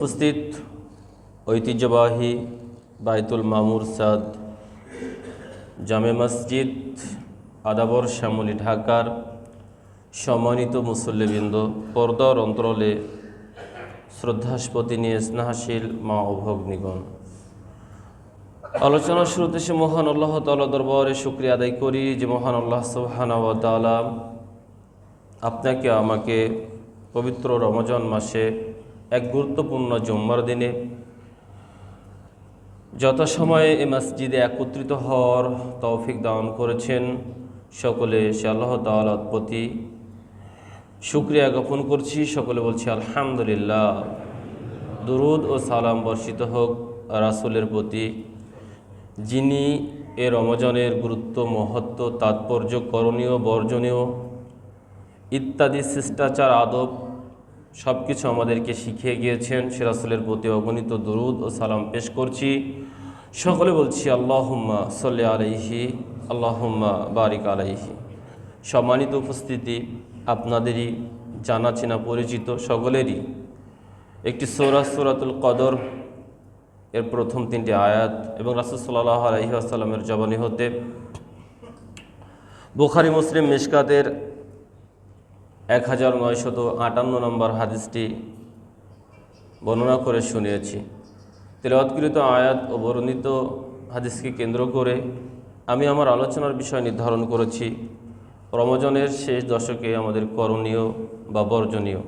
উপস্থিত ঐতিহ্যবাহী বাইতুল মামুর সাদ জামে মসজিদ আদাবর শ্যামলী ঢাকার সম্মানিত মুসল্লিবৃন্দ, পর্দার অন্তরালে শ্রদ্ধাস্পতি নিয়ে স্নেহাশীল মা ও ভগ্নীগণ, আলোচনার শুরুতে সে মহান আল্লাহ তাআলা দরবারে শুকরিয়া আদায় করি যে মহান আল্লাহ সুবহানাহু ওয়া তাআলা আপনাকে আমাকে পবিত্র রমজান মাসে এক গুরুত্বপূর্ণ জুম্মার দিনে যথাসময়ে এ মসজিদে একত্রিত হওয়ার তৌফিক দান করেছেন। সকলে সে আল্লাহ তাআলার প্রতি শুকরিয়া জ্ঞাপন করছি। সকলে বলছি আলহামদুলিল্লাহ। দুরুদ ও সালাম বর্ষিত হোক রাসূলের প্রতি, যিনি এ রমজানের গুরুত্ব, মহত্ব, তাৎপর্য, করণীয়, বর্জনীয় ইত্যাদি শিষ্টাচার, আদব সব কিছু আমাদেরকে শিখিয়ে গিয়েছেন। সে রাসূলের প্রতি অগণিত দুরুদ ও সালাম পেশ করছি। সকলে বলছি আল্লাহুম্মা সাল্লি আলাইহি, আল্লাহুম্মা বারিক আলাইহি। সম্মানিত উপস্থিতি, আপনাদেরই জানা চেনা পরিচিত সকলেরই একটি সূরা সূরাতুল কদর এর প্রথম তিনটি আয়াত এবং রাসূল সাল্লাল্লাহু আলাইহি ওয়াসাল্লামের জবানি হতে বুখারী মুসলিম মিশকাতের 1958 নম্বর হাদিসটি বর্ণনা করে শুনিয়েছি। তিলাওয়াতকৃত আয়াত ও বর্ণিত হাদিসকে কেন্দ্র করে আমি আমার আলোচনার বিষয় নির্ধারণ করেছি রমজানের শেষ দশকে আমাদের করণীয় বা বর্জনীয়।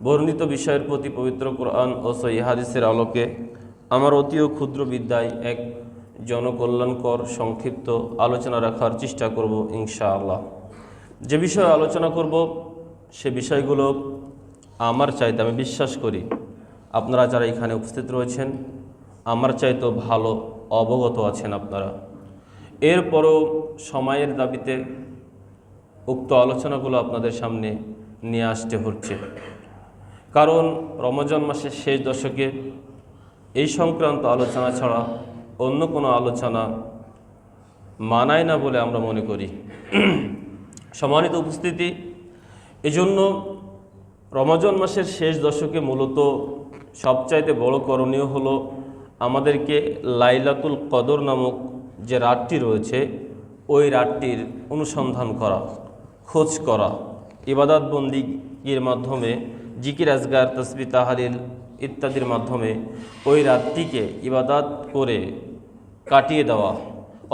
বর্ণিত বিষয়ের প্রতি পবিত্র কোরআন ও সহিহ হাদিসের আলোকে আমার অতি ও ক্ষুদ্র বিদ্যায় এক জনকল্যাণকর সংক্ষিপ্ত আলোচনা রাখার চেষ্টা করব ইনশাআল্লাহ। যে বিষয়ে আলোচনা করব সে বিষয়গুলো আমার চাইতে, আমি বিশ্বাস করি আপনারা যারা এখানে উপস্থিত রয়েছেন আমার চাইতেও ভালো অবগত আছেন আপনারা। এরপরও সময়ের দাবিতে উক্ত আলোচনাগুলো আপনাদের সামনে নিয়ে আসতে হচ্ছে, কারণ রমজান মাসের শেষ দশকে এই সংক্রান্ত আলোচনা ছাড়া অন্য কোনো আলোচনা মানায় না বলে আমরা মনে করি। সম্মানিত উপস্থিতি, এজন্য রমজান মাসের শেষ দশকে মূলত সবচাইতে বড় করণীয় হলো আমাদেরকে লাইলাতুল কদর নামক যে রাতটি রয়েছে ওই রাতটির অনুসন্ধান করা, খোঁজ করা, ইবাদত বন্দিগির মাধ্যমে, জিকির আজগার, তাসবিহ তাহলিল ইত্যাদির মাধ্যমে ওই রাতটিকে ইবাদত করে কাটিয়ে দেওয়া।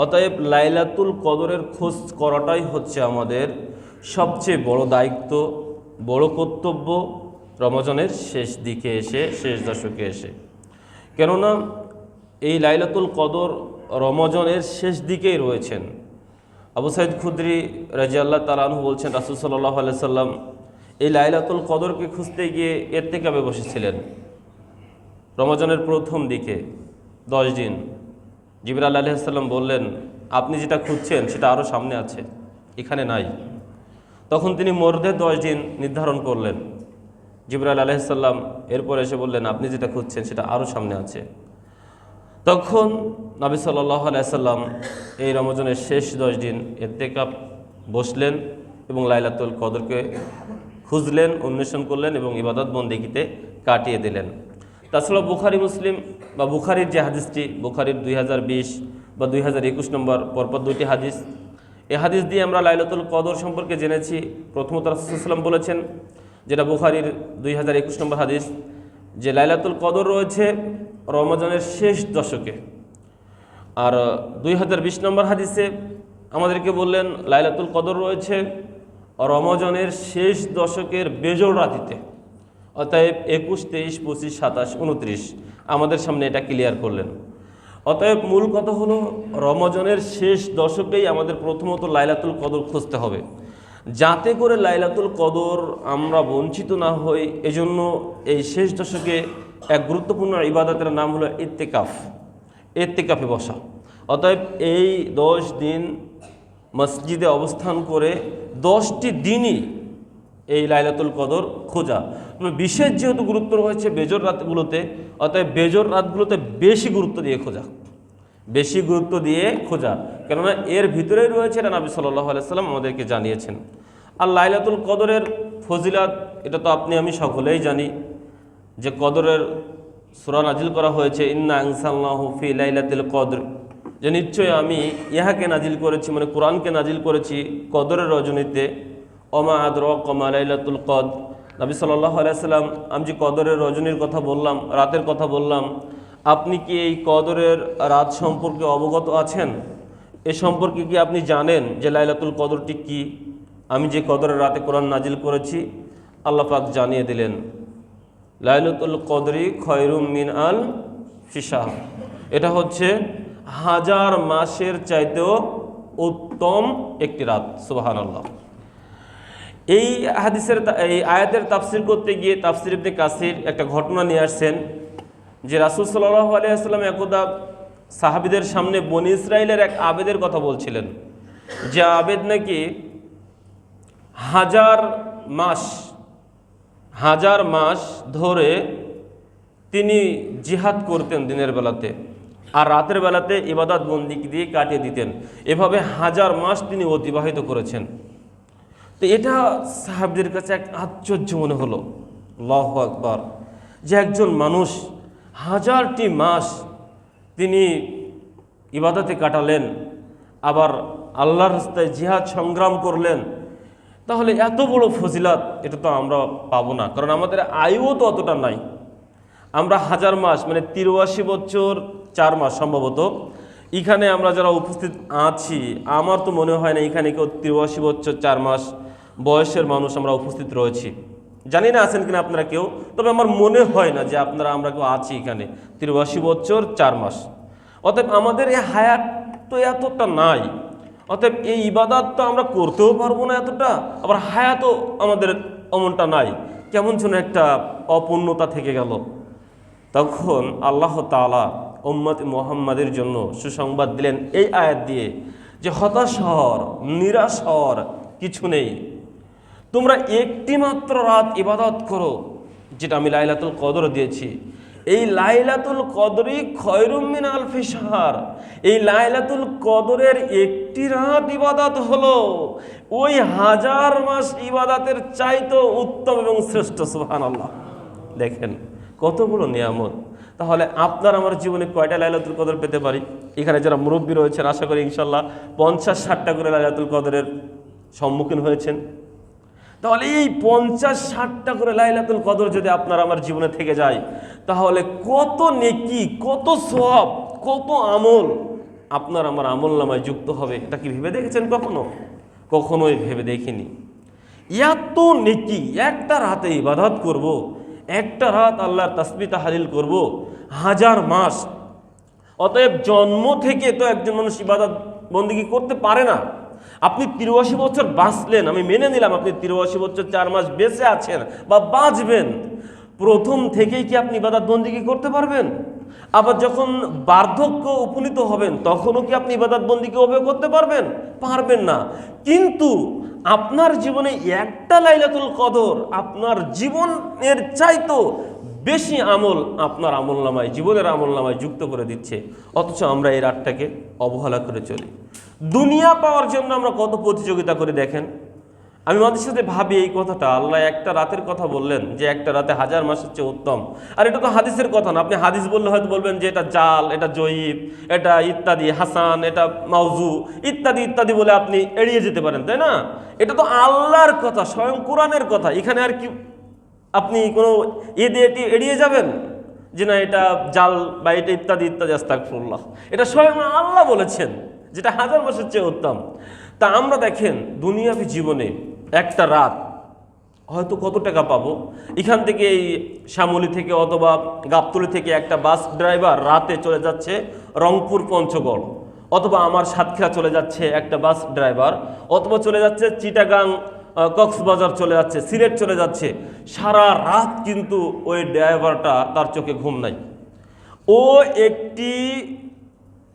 অতএব লাইলাতুল কদরের খোঁজ করাটাই হচ্ছে আমাদের সবচেয়ে বড় দায়িত্ব, বড় কর্তব্য রমজানের শেষ দিকে এসে, শেষ দশকে এসে। কেননা এই লাইলাতুল কদর রমজানের শেষ দিকেই রয়েছেন। আবু সাঈদ খুদরি রাদিয়াল্লাহু তাআলা আনহু বলছেন, রাসূল সাল্লাল্লাহু আলাইহি সাল্লাম এই লাইলাতুল কদরকে খুঁজতে গিয়ে ইতিকাফে বসেছিলেন রমজানের প্রথম দিকে 10 দিন। জিবরাইল আলাইহিস সালাম বললেন, আপনি যেটা খুঁজছেন সেটা আরও সামনে আছে, এখানে নাই। তখন তিনি মধ্যে 10 দিন নির্ধারণ করলেন। জিবরাইল আলাইহিস সালাম এরপর এসে বললেন, আপনি যেটা খুঁজছেন সেটা আরও সামনে আছে। তখন নবী সাল্লাল্লাহু আলাইহি সাল্লাম এই রমজানের শেষ 10 দিন ইতিকাফ বসলেন এবং লাইলাতুল কদরকে খুঁজলেন, অন্বেষণ করলেন এবং ইবাদত বন্দেগীতে কাটিয়ে দিলেন। তাছাড়া বুখারী মুসলিম বা বুখারীর যে হাদিসটি, বুখারীর 2020 বা 2021 নম্বর পরপর দুইটি হাদিস, এই হাদিস দিয়ে আমরা লাইলাতুল কদর সম্পর্কে জেনেছি। প্রথমত রাসূল সাল্লাল্লাহু আলাইহি ওয়াসাল্লাম বলেছেন, যেটা বুখারীর 2021 নম্বর হাদিস, যে লাইলাতুল কদর রয়েছে রমজানের শেষ দশকে। আর 2020 নম্বর হাদিসে আমাদেরকে বললেন লাইলাতুল কদর রয়েছে রমজানের শেষ দশকের বেজোড় রাতিতে। অতএব 21, 23, 25, 27, 29 আমাদের সামনে এটা ক্লিয়ার করলেন। অতএব মূল কথা হলো রমজানের শেষ দশকেই আমাদের প্রথমত লাইলাতুল কদর খুঁজতে হবে, যাতে করে লাইলাতুল কদর আমরা বঞ্চিত না হই। এজন্য এই শেষ দশকে এক গুরুত্বপূর্ণ ইবাদতের নাম হলো ইতিকাফে বসা। অতএব এই 10 দিন মসজিদে অবস্থান করে 10টি দিনই এই লাইলাতুল কদর খোঁজা। বিশেষ যেহেতু গুরুত্ব রয়েছে বেজোর রাতগুলোতে, অতএব বেজোর রাতগুলোতে বেশি গুরুত্ব দিয়ে খোঁজা, কেননা এর ভিতরেই রয়েছে এটা নবী সাল্লাল্লাহু আলাইহি সাল্লাম আমাদেরকে জানিয়েছেন। আর লাইলাতুল কদরের ফজিলাত এটা তো আপনি আমি সকলেই জানি, যে কদরের সূরা নাজিল করা হয়েছে ইন্না আনজালনাহু ফি লাইলাতুল কদর, যে নিশ্চয় আমি ইহাকে নাজিল করেছি, মানে কোরআনকে নাজিল করেছি কদরের রজনীতে। ওমা আদরাকা মা লাইলাতুল কদর, নবী সাল্লাল্লাহু আলাইহি সাল্লাম, আমি যে কদরের রজনীর কথা বললাম, রাতের কথা বললাম, আপনি কি এই কদরের রাত সম্পর্কে অবগত আছেন? এ সম্পর্কে কি আপনি জানেন যে লাইলাতুল কদরটি কি? আমি যে কদরের রাতে কোরআন নাজিল করেছি, আল্লাহ পাক জানিয়ে দিলেন লাইলাতুল কদরি খয়রুম মিন আলফি শাহর, এটা হচ্ছে 1000 মাসের চাইতেও উত্তম একটি রাত। সুবহানাল্লাহ। এই হাদিসের এই আয়াতের তাফসির করতে গিয়ে তাফসির ইবনে কাসির একটা ঘটনা নিয়ে আসছেন যে রাসূল সাল্লাল্লাহু আলাইহি ওয়াসাল্লাম একদা সাহাবীদের সামনে বনী ইসরাইলের এক আবেদের কথা বলছিলেন, যে আবেদ নাকি 1000 মাস ধরে তিনি জিহাদ করতেন দিনের বেলাতে, আর রাতের বেলাতে ইবাদত বন্দিগি দিয়ে কাটিয়ে দিতেন। এভাবে 1000 মাস তিনি অতিবাহিত করেছেন। তো এটা সাহাবীদের কাছে এক আশ্চর্য মনে হলো, আল্লাহু আকবার, যে একজন মানুষ 1000টি মাস তিনি ইবাদতে কাটালেন, আবার আল্লাহর রাস্তায় জিহাদ সংগ্রাম করলেন, তাহলে এত বড় ফজিলাত এটা তো আমরা পাবো না, কারণ আমাদের আয়ুও তো অতটা নাই। আমরা 1000 মাস মানে 83 বছর 4 মাস সম্ভবত এখানে আমরা যারা উপস্থিত আছি, আমার তো মনে হয় না এখানে কেউ 83 বছর 4 মাস বয়সের মানুষ আমরা উপস্থিত রয়েছি। জানি না আছেন কিনা আপনারা কেউ, তবে আমার মনে হয় না যে আমরা কেউ আছি এখানে 83 বছর 4 মাস। অতএব আমাদের এই হায়াত তো এতটা নাই, অতএব এই ইবাদত তো আমরা করতেও পারবো না এতটা, আবার হায়াতও আমাদের অমনটা নাই, কেমন যেন একটা অপূর্ণতা থেকে গেল। তখন আল্লাহ তাআলা উম্মত মুহাম্মাদের জন্য সুসংবাদ দিলেন এই আয়াত দিয়ে, যে হতাশ হওয়ার, নিরাশ হওয়ার কিছু নেই। তোমরা একটি মাত্র রাত ইবাদত করো, যেটা আমি লাইলাতুল কদর দিয়েছি। এই লাইলাতুল কদরই খয়রুম মিন আলফি শাহর, এই লাইলাতুল কদরের একটি রাত ইবাদত হলো ওই 1000 মাস ইবাদতের চাইতেও উত্তম এবং শ্রেষ্ঠ। সুবহানাল্লাহ। দেখেন কত বড় নিয়ামত। তাহলে আপনার আমার জীবনে কয়টা লাইলাতুল কদর পেতে পারি? এখানে যারা মুরব্বী রয়েছেন আশা করি ইনশাল্লাহ 50-60টা করে লাইলাতুল কদরের সম্মুখীন হয়েছেন। তাহলে এই 50-60টা করে লাইলাতুল কদর যদি আপনার আমার জীবনে থেকে যায়, তাহলে কত নেকি, কত সওয়াব, কত আমল আপনার আমার আমল নামায় যুক্ত হবে। এটা কি ভেবে দেখেছেন কখনো? কখনোই ভেবে দেখিনি। এত নেকি, একটা রাতে ইবাদত করব, একটা রাত আল্লাহর তাসবিহ তাহলিল করব, 1000 মাস। অতএব জন্ম থেকে তো একজন মানুষ ইবাদত বন্দেগী করতে পারে না। আপনি 83 বছর বাঁচলেন, আমি মেনে নিলাম আপনি 83 বছর 4 মাস বেঁচে আছেন বা বাঁচবেন, প্রথম থেকেই কি আপনি ইবাদত বন্দেগী করতে পারবেন? আবার যখন বার্ধক্য উপনীত হবেন তখনও কি আপনি ইবাদত বন্দেগী ওভাবে করতে পারবেন? পারবেন না। কিন্তু আপনার জীবনে একটা লাইলাতুল কদর আপনার জীবনের চাইতো বেশি আমল আপনার আমলনামায়, জীবনের আমলনামায় যুক্ত করে দিচ্ছে। অথচ আমরা এই রাতটাকে অবহেলা করে চলি। দুনিয়া পাওয়ার জন্য আমরা কত প্রতিযোগিতা করে দেখেন। আমি আমাদের সাথে ভাবি এই কথাটা, আল্লাহ একটা রাতের কথা বললেন যে একটা রাতে 1000 মাসের চেয়ে উত্তম। আর এটা তো হাদিসের কথা না। আপনি হাদিস বললে হয়তো বলবেন যে এটা জাল, এটা জয়ীব, এটা ইত্যাদি, হাসান, এটা মাউজু ইত্যাদি ইত্যাদি বলে আপনি এড়িয়ে যেতে পারেন, তাই না? এটা তো আল্লাহর কথা, স্বয়ং কোরআনের কথা। এখানে আর কি আপনি কোনো দিয়ে এড়িয়ে যাবেন যে না এটা জাল বা এটা ইত্যাদি ইত্যাদি? আস্তাগফিরুল্লাহ। এটা স্বয়ং আল্লাহ বলেছেন যেটা 1000 মাসের চেয়ে উত্তম। তা আমরা দেখেন দুনিয়াবী জীবনে একটা রাত হয়তো কত টাকা পাবো। এখান থেকে এই শ্যামলী থেকে অথবা গাবতলী থেকে একটা বাস ড্রাইভার রাতে চলে যাচ্ছে রংপুর পঞ্চগড়, অথবা আমার সাতক্ষীরা চলে যাচ্ছে একটা বাস ড্রাইভার, অথবা চলে যাচ্ছে চিটাগাং, কক্সবাজার চলে যাচ্ছে, সিলেট চলে যাচ্ছে। সারা রাত কিন্তু ওই ড্রাইভারটা, তার চোখে ঘুম নাই। ও একটি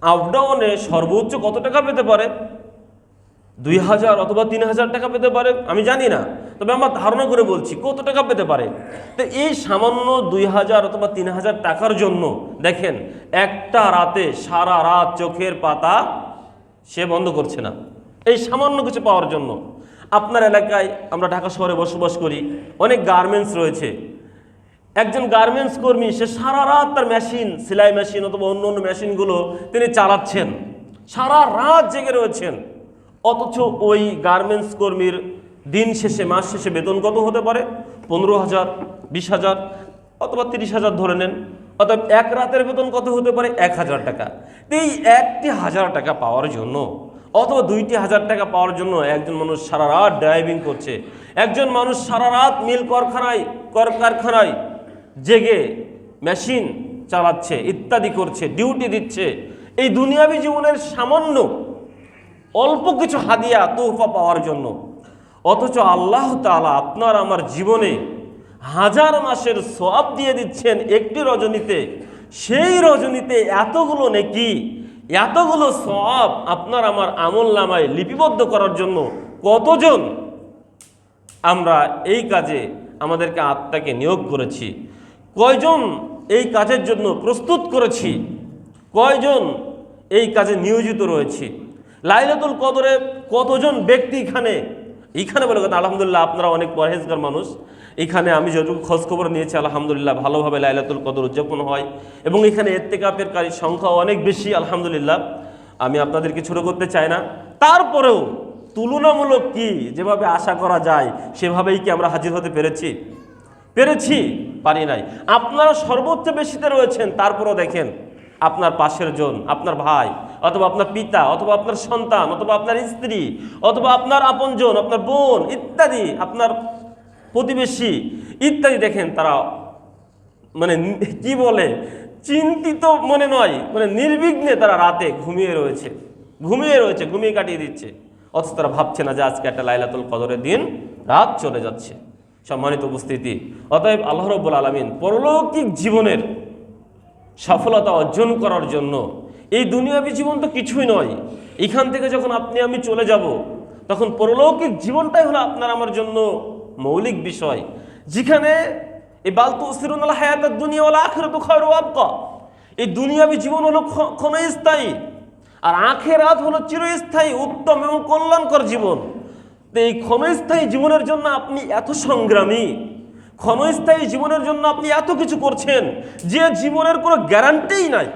আপডাউনে সর্বোচ্চ কত টাকা পেতে পারে? 2000 অথবা 3000 টাকা পেতে পারে, আমি জানি না, তবে আমার ধারণা করে বলছি কত টাকা পেতে পারে। তো এই সামান্য 2000 অথবা 3000 টাকার জন্য দেখেন একটা রাতে সারা রাত চোখের পাতা সে বন্ধ করছে না, এই সামান্য কিছু পাওয়ার জন্য। আপনার এলাকায়, আমরা ঢাকা শহরে বসবাস করি, অনেক গার্মেন্টস রয়েছে। একজন গার্মেন্টস কর্মী, সে সারা রাত তার মেশিন, সেলাই মেশিন অথবা অন্য অন্য মেশিনগুলো তিনি চালাচ্ছেন, সারা রাত জেগে রয়েছেন। অথচ ওই গার্মেন্টস কর্মীর দিন শেষে, মাস শেষে বেতন কত হতে পারে? 15,000, 20,000 অথবা 30,000 ধরে নেন। অর্থাৎ এক রাতের বেতন কত হতে পারে? 1,000 টাকা। এই 1,000 টাকা পাওয়ার জন্য অথবা 2,000 টাকা পাওয়ার জন্য একজন মানুষ সারা রাত ড্রাইভিং করছে, একজন মানুষ সারা রাত মিল কারখানায় জেগে মেশিন চালাচ্ছে, ইত্যাদি করছে, ডিউটি দিচ্ছে। এই দুনিয়াবী জীবনের সামান্য অল্প কিছু হাদিয়া তোহফা পাওয়ার জন্য। অথচ আল্লাহ তাআলা আপনার আমার জীবনে 1000 মাসের সওয়াব দিয়ে দিচ্ছেন একটি রজনীতে। সেই রজনীতে এতগুলো নেকি, এতগুলো সওয়াব আপনার আমার আমলনামায় লিপিবদ্ধ করার জন্য কতজন আমরা এই কাজে আমাদেরকে আত্মাকে নিয়োগ করেছি? কয়জন এই কাজের জন্য প্রস্তুত করেছি? কয়জন এই কাজে নিয়োজিত রয়েছি? লাইলাতুল কদরে কতজন ব্যক্তি এখানে বলে কথা, আলহামদুলিল্লাহ আপনারা অনেক পরহেজগার মানুষ। এখানে আমি যতটুকু খোঁজখবর নিয়েছি, আলহামদুলিল্লাহ ভালোভাবে লাইলাতুল কদর উদযাপন হয় এবং এখানে ইত্তেকাফের কারী সংখ্যা অনেক বেশি, আলহামদুলিল্লাহ। আমি আপনাদেরকে ছোট করতে চাই না, তারপরেও তুলনামূলক কি যেভাবে আশা করা যায় সেভাবেই কি আমরা হাজির হতে পেরেছি? পারি নাই। আপনারা সর্বোচ্চ বেশিতে রয়েছেন, তারপরও দেখেন আপনার পাশের জন, আপনার ভাই অথবা আপনার পিতা অথবা আপনার সন্তান অথবা আপনার স্ত্রী অথবা আপনার আপনজন, আপনার বোন ইত্যাদি, আপনার প্রতিবেশী ইত্যাদি, দেখেন তারা মানে কি বলে, চিন্তিত মনে নয়, মানে নির্বিঘ্নে তারা রাতে ঘুমিয়ে কাটিয়ে দিচ্ছে। অথচ তারা ভাবছে না যে আজকে একটা লাইলাতুল কদরের দিন, রাত চলে যাচ্ছে। সম্মানিত উপস্থিতি, অতএব আল্লাহ রাব্বুল আলামিন পরলৌকিক জীবনের সফলতা অর্জন করার জন্য, এই দুনিয়াবী জীবন তো কিছুই নয়, এখান থেকে যখন আপনি আমি চলে যাব তখন পরলৌকিক জীবনটাই হলো আপনার আমার জন্য মৌলিক বিষয়, যেখানে এই বাল তুসিরুনাল হায়াতাদ দুনিয়া ওয়াল আখিরাতু খায়রুন ওয়া আবকা। এই দুনিয়াবী জীবন হলো ক্ষণস্থায়ী আর আখিরাত হলো চিরস্থায়ী, উত্তম এবং কল্যাণকর জীবন। তো এই ক্ষণস্থায়ী জীবনের জন্য আপনি এত সংগ্রামী, ক্ষণস্থায়ী জীবনের জন্য আপনি এত কিছু করছেন, যে জীবনের কোনো গ্যারান্টিই নাই।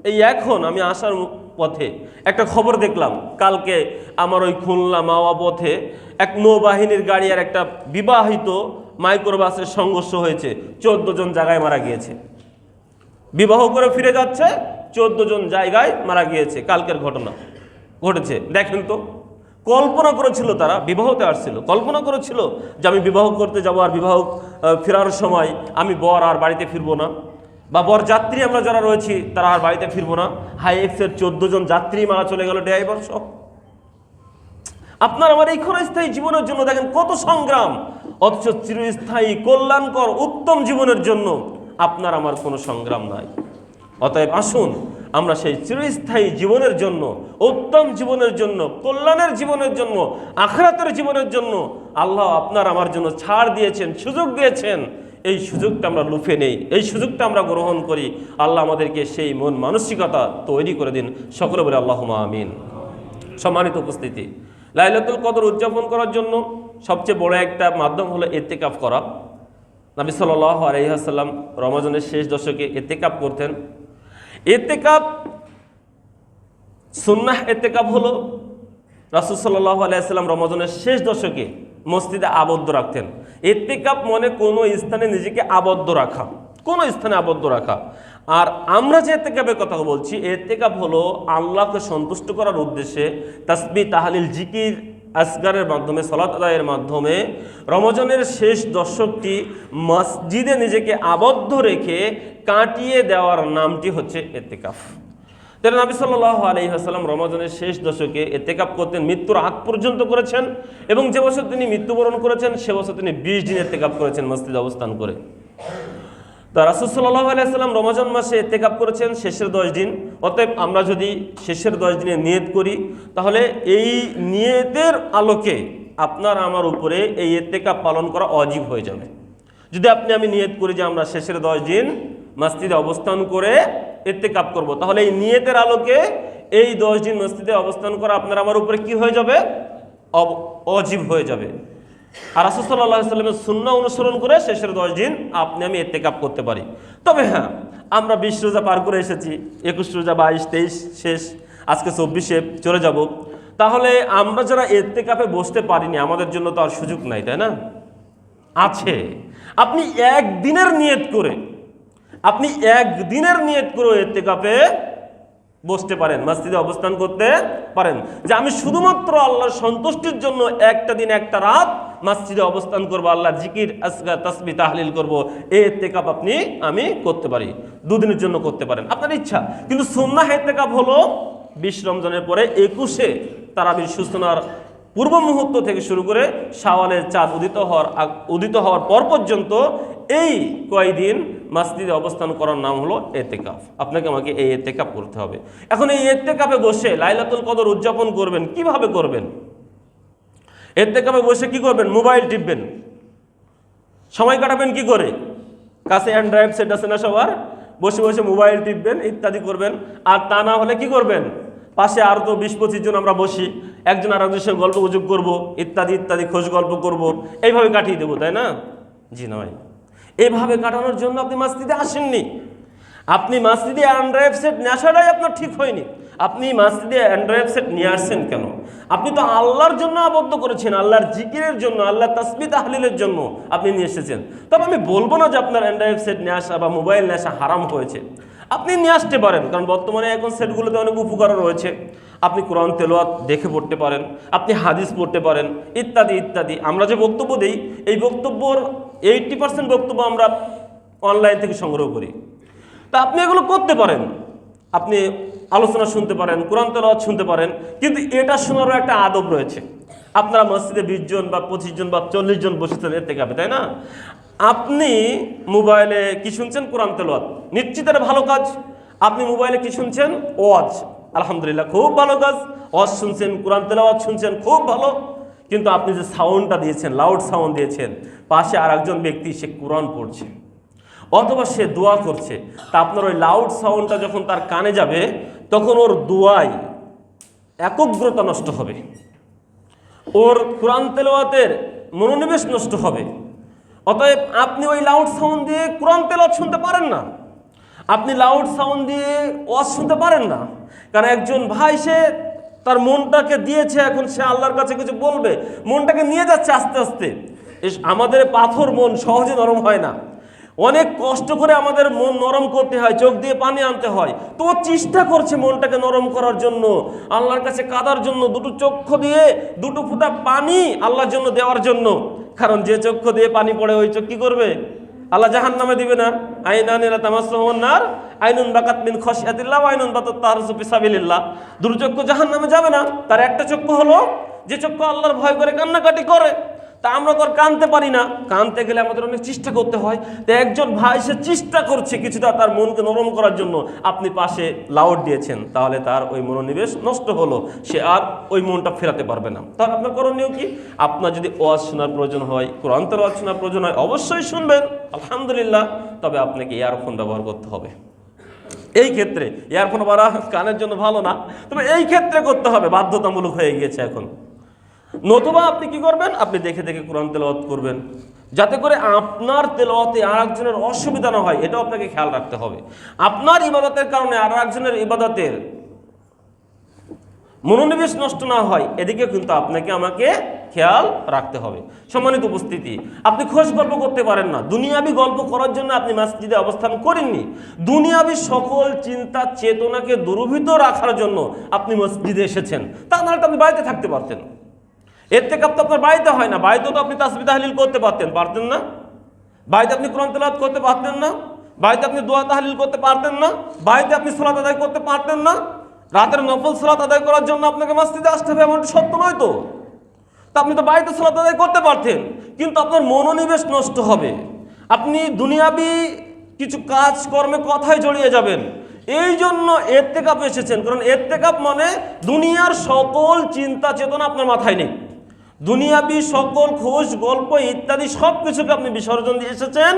এই এখন আমি আসার পথে একটা খবর দেখলাম, কালকে আমার ওই খুলনা মাওয়া পথে এক নৌবাহিনীর গাড়ি আর একটা বিবাহিত মাইক্রোবাসের সংঘর্ষ হয়েছে, 14 জন জায়গায় মারা গিয়েছে। বিবাহ করে ফিরে যাচ্ছে, 14 জন জায়গায় মারা গিয়েছে। কালকের ঘটনা ঘটেছে, দেখেন তো। কল্পনা করেছিল, তারা বিবাহতে আসছিল, কল্পনা করেছিল যে আমি বিবাহ করতে যাব আর বিবাহ ফেরার সময় আমি বর আর বাড়িতে ফিরবো না, বা বর যাত্রী আমরা যারা রয়েছি তারা আর বাড়িতে ফিরবো না। হাই এক্সের 14 জন যাত্রী মারা চলে গেল, ড্রাইভার সহ। আপনার আমার এই ক্ষণস্থায়ী জীবনের জন্য দেখেন কত সংগ্রাম, অথচ চিরস্থায়ী কল্যাণকর উত্তম জীবনের জন্য আপনার আমার কোনো সংগ্রাম নাই। অতএব আসুন আমরা সেই চিরস্থায়ী জীবনের জন্য, উত্তম জীবনের জন্য, কল্যাণের জীবনের জন্য, আখিরাতের জীবনের জন্য আল্লাহ আপনার আমার জন্য ছাড় দিয়েছেন, সুযোগ দিয়েছেন, এই সুযোগটা আমরা লুফে নেই, এই সুযোগটা আমরা গ্রহণ করি। আল্লাহ আমাদেরকে সেই মন মানসিকতা তৈরি করে দিন, সকলে বলে আল্লাহুম্মা আমিন। সম্মানিত উপস্থিতি, লাইলাতুল কদর উদযাপন করার জন্য সবচেয়ে বড় একটা মাধ্যম হলো ইতিকাফ করা। নবী সাল্লাল্লাহু আলাইহি ওয়াসাল্লাম রমজানের শেষ দশকে ইতিকাফ করতেন। ইতিকাফ সুন্নাহ ইতিকাফ হলো রাসূল সাল্লাল্লাহু আলাইহি ওয়াসাল্লাম রমজানের শেষ দশকে মসজিদে আবদ্ধ রাখতেন। ইতিকাফ মানে কোনো স্থানে নিজেকে আবদ্ধ রাখা, কোনো স্থানে আবদ্ধ রাখা। আর আমরা যে ইতিকাফের কথা বলছি, ইতিকাফ হলো আল্লাহকে সন্তুষ্ট করার উদ্দেশ্যে তাসবিহ, তাহলিল, জিকির আসগারের মাধ্যমে, সালাত আদায়ের মাধ্যমে রমজানের শেষ দশকটি মসজিদে নিজেকে আবদ্ধ রেখে কাটিয়ে দেওয়ার নামটি হচ্ছে ইতিকাফ। তাহলে নবী সাল্লাল্লাহু আলাইহি ওয়াসাল্লাম রমজানের শেষ দশকে ইতিকাফ করতেন, মৃত্যুর আগ পর্যন্ত করেছেন, এবং যে বছর তিনি মৃত্যুবরণ করেছেন সে বছর তিনি 20 দিন ইতিকাফ করেছেন মসজিদে অবস্থান করে। তা রাসূল সাল্লাল্লাহু আলাইহি ওয়াসাল্লাম রমজান মাসে ইতিকাফ করেছেন শেষের 10 দিন। অতএব আমরা যদি শেষের 10 দিনে নিয়ত করি, তাহলে এই নিয়তের আলোকে আপনার আমার উপরে এই ইতিকাফ পালন করা ওয়াজিব হয়ে যাবে। যদি আপনি আমি নিয়ত করি যে আমরা শেষের 10 দিন মসজিদে অবস্থান করে ইতিকাফ করব, তাহলে এই নিয়তের আলোকে এই 10 দিন মসজিদে অবস্থান করা আপনার আমার উপরে কি হয়ে যাবে? ওয়াজিব হয়ে যাবে। আর রাসূল সাল্লাল্লাহু আলাইহি ওয়াসাল্লামের সুন্নাহ অনুসরণ করে শেষের 10 দিন আপনি আমি ইতিকাফ করতে পারি। তবে হ্যাঁ, আমরা 20 রোজা পার করে এসেছি, 21 রোজা, 22, 23 শেষ, আজকে 24-এ চলে যাব। তাহলে আমরা যারা ইতিকাফে বসতে পারিনি, আমাদের জন্য তো আর সুযোগ নাই, তাই না? আছে। আপনি একদিনের নিয়ত করে ইতিকাফে বসতে পারেন, মসজিদে অবস্থান করতে পারেন, যে আমি শুধুমাত্র আল্লাহর সন্তুষ্টির জন্য একটা দিন একটা রাত মসজিদে অবস্থান করব, আল্লাহর জিকির, আজকার, তাসবিহ, তাহলিল করব। এই ইতিকাফ আমি করতে পারি, 2 দিনের জন্য করতে পারেন, আপনার ইচ্ছা। কিন্তু সুন্নাহ ইতিকাফ হলো 20 রমজানের পরে 21-এ তারাবির সূচনার পূর্ব মুহূর্ত থেকে শুরু করে শাওয়ালের চাঁদ উদিত হওয়ার পর পর্যন্ত এই কয়দিন মসজিদে অবস্থান করার নাম হলো ইতিকাফ। আপনাকে আমাকে এই ইতিকাফ করতে হবে। এখন এই ইতিকাফে বসে লাইলাতুল কদর উদযাপন করবেন, কিভাবে করবেন? ইতিকাফে বসে কি করবেন? মোবাইল টিপবেন, সময় কাটাবেন কি করে? কাছে অ্যান্ড্রয়েড সেট আছে না সবার? বসে বসে মোবাইল টিপবেন, ইত্যাদি করবেন। আর তা না হলে কি করবেন? পাশে আর তো 20-25 জন আমরা বসি, একজন আর একজনের সঙ্গে গল্প গুজব করবো, ইত্যাদি ইত্যাদি, খোঁজ গল্প করব, এইভাবে কাটিয়ে দেবো, তাই না? জি নয়। এইভাবে কাটানোর জন্য আপনি মসজিদে আসেননি। আপনি মসজিদে অ্যান্ড্রয়েড সেট নিয়ে আসাটাই আপনার ঠিক হয়নি। আপনি মসজিদে অ্যান্ড্রয়েড সেট নিয়ে আসছেন কেন? আপনি তো আল্লাহর জন্য আবদ্ধ করেছেন, আল্লাহর জিকিরের জন্য, আল্লাহর তাসবিহ তাহলিলের জন্য আপনি নিয়ে এসেছেন। তবে আমি বলবো না যে আপনার অ্যান্ড্রয়েড সেট নিয়ে আসা বা মোবাইল নিয়ে আসা হারাম হয়েছে। আপনি নিয়ে আসতে পারেন, কারণ বর্তমানে এখন সেটগুলোতে অনেক উপকারও রয়েছে। আপনি কোরআন তেলাওয়াত দেখে পড়তে পারেন, আপনি হাদিস পড়তে পারেন, ইত্যাদি ইত্যাদি। আমরা যে বক্তব্য দিই, এই বক্তব্যর 80% বক্তব্য আমরা অনলাইন থেকে সংগ্রহ করি। তা আপনি এগুলো করতে পারেন, আপনি আলোচনা শুনতে পারেন, কোরআন তেলাওয়াত শুনতে পারেন, কিন্তু এটা শোনারও একটা আদব রয়েছে। আপনারা মসজিদে 20 জন বা 25 জন বা 40 জন বসেছেন ইতিকাফে, তাই না? আপনি মোবাইলে কি শুনছেন? কোরআন তেলাওয়াত, নিশ্চিত এটা ভালো কাজ। আপনি মোবাইলে কি শুনছেন? ওয়াজ, আলহামদুলিল্লাহ, খুব ভালো কাজ। ওয়াজ শুনছেন, কোরআন তেলাওয়াত শুনছেন, খুব ভালো। কিন্তু আপনি যে সাউন্ডটা দিয়েছেন, লাউড সাউন্ড দিয়েছেন, পাশে আর একজন ব্যক্তি সে কোরআন পড়ছে অথবা সে দোয়া করছে, তা আপনার ওই লাউড সাউন্ডটা যখন তার কানে যাবে, তখন ওর দোয়ায় একগ্রতা নষ্ট হবে, ওর কোরআন তেলাওয়াতের মনোনিবেশ নষ্ট হবে। অতএব আপনি ওই লাউড সাউন্ড দিয়ে কোরআন তেলাওয়াত শুনতে পারেন না, আপনি লাউড সাউন্ড দিয়ে ওয়াজ শুনতে পারেন না। কারণ একজন ভাই সে তার মনটাকে দিয়েছে, এখন সে আল্লাহর কাছে কিছু বলবে, মনটাকে নিয়ে যাচ্ছে আস্তে আস্তে। আমাদের পাথর মন সহজে নরম হয় না, অনেক কষ্ট করে আমাদের মন নরম করতে হয়, চোখ দিয়ে পানি আনতে হয়। তো ও চেষ্টা করছে মনটাকে নরম করার জন্য, আল্লাহর কাছে কাঁদার জন্য, দুটো চক্ষু দিয়ে দুটো ফোঁটা পানি আল্লাহর জন্য দেওয়ার জন্য। কারণ যে চক্ষু দিয়ে পানি পড়ে ওই চোখ কি করবে? আল্লাহ জাহান্নামে দিবে না? আইনান লা তামাসসুহুন নার আইনুন বাকাত মিন খাশিয়াতিল্লাহ ওয়া আইনুন বাতাত তারসু ফি সাবিলিল্লাহ। দুটো চক্ষু জাহান্নামে যাবে না, তার একটা চক্ষু হলো যে চক্ষু আল্লাহর ভয় করে কান্নাকাটি করে। তা আমরা তো আর কানতে পারি না, কানতে গেলে আমাদের অনেক চেষ্টা করতে হয়। তো একজন ভাই সে চেষ্টা করছে কিছুটা তার মনকে নরম করার জন্য, আপনি পাশে লাউড দিয়েছেন, তাহলে তার ওই মনোনিবেশ নষ্ট হলো, সে আর ওই মনটা ফেরাতে পারবে না। তাহলে আপনার করণীয় কি? আপনার যদি ওয়াজ শোনার প্রয়োজন হয়, কোরআন তেলাওয়াত শোনার প্রয়োজন হয়, অবশ্যই শুনবেন, আলহামদুলিল্লাহ। তবে আপনাকে ইয়ারফোন ব্যবহার করতে হবে। এই ক্ষেত্রে ইয়ারফোন বাড়া কানের জন্য ভালো না, তবে এই ক্ষেত্রে করতে হবে, বাধ্যতামূলক হয়ে গিয়েছে এখন। নতুবা আপনি কি করবেন? আপনি দেখে দেখে কোরআন তেলাওয়াত করবেন, যাতে করে আপনার তেলাওয়াতে আর একজনের অসুবিধা না হয়, এটাও আপনাকে খেয়াল রাখতে হবে। আপনার ইবাদতের কারণে আর একজনের ইবাদতের মনোনিবেশ নষ্ট না হয়, এদিকে কিন্তু আপনাকে আমাকে খেয়াল রাখতে হবে। সম্মানিত উপস্থিতি, আপনি খোঁজ গল্প করতে পারেন না, দুনিয়াবি গল্প করার জন্য আপনি মসজিদে অবস্থান করেননি, দুনিয়াবি সকল চিন্তা চেতনাকে দুর্বৃত রাখার জন্য আপনি মসজিদে এসেছেন। তা নাহলে তো আপনি বাড়িতে থাকতে পারতেন। ইতিকাফ তো আপনার বাড়িতে হয় না, বাড়িতেও তো আপনি তাসবিহ তাহলিল করতে পারতেন না? বাড়িতে আপনি কোরআন তেলাওয়াত করতে পারতেন না? বাড়িতে আপনি দোয়া তাহলিল করতে পারতেন না? বাড়িতে আপনি সালাত আদায় করতে পারতেন না? রাতের নফল সালাত আদায় করার জন্য আপনাকে মসজিদে আসতে হবে এমনটি সত্য নয় তো? তা আপনি তো বাড়িতে সালাত আদায় করতে পারতেন, কিন্তু আপনার মনোনিবেশ নষ্ট হবে, আপনি দুনিয়াবি কিছু কাজ কর্মে কথায় জড়িয়ে যাবেন। এই জন্য ইতিকাফ এসেছেন, কারণ ইতিকাফ মানে দুনিয়ার সকল চিন্তা চেতনা আপনার মাথায় নেই, দুনিয়াবি সকল খোঁজ গল্প ইত্যাদি সব কিছুকে আপনি বিসর্জন দিয়ে এসেছেন,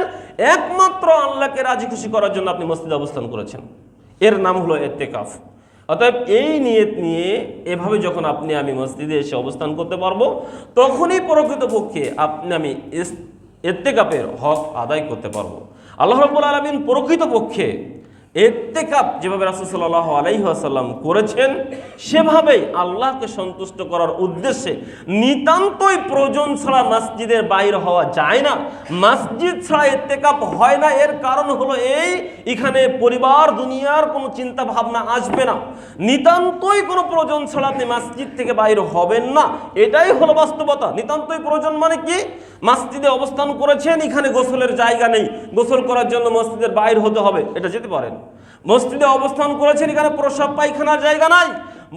একমাত্র আল্লাহকে রাজি খুশি করার জন্য আপনি মসজিদে অবস্থান করেছেন। এর নাম হলো ইতিকাফ। অতএব এই নিয়ত নিয়ে এভাবে যখন আপনি আমি মসজিদে এসে অবস্থান করতে পারবো, তখনই প্রকৃতপক্ষে আপনি আমি ইত্তেকাফের হক আদায় করতে পারবো। আল্লাহ রাব্বুল আলামিন প্রকৃতপক্ষে ইত্তেকাফ যেভাবে রাসূল সাল্লাল্লাহু আলাইহি ওয়াসাল্লাম করেছেন, সেভাবেই আল্লাহকে সন্তুষ্ট করার উদ্দেশ্যে নিতান্তই প্রয়োজন ছাড়া মসজিদের বাইরে হওয়া যায় না। মসজিদ ছাড়া ইত্তেকাফ হয় না। এর কারণ হলো এখানে পরিবার দুনিয়ার কোনো চিন্তা ভাবনা আসবে না। নিতান্তই কোনো প্রয়োজন ছাড়া আপনি মসজিদ থেকে বাইরে হবেন না, এটাই হলো বাস্তবতা। নিতান্তই প্রয়োজন মানে কি? মসজিদে অবস্থান করেছেন, এখানে গোসলের জায়গা নেই, গোসল করার জন্য মসজিদের বাইরে হতে হবে, এটা যেতে পারেন। মসজিদে অবস্থান করেছেন, এখানে প্রস্রাব পায়খানার জায়গা নাই,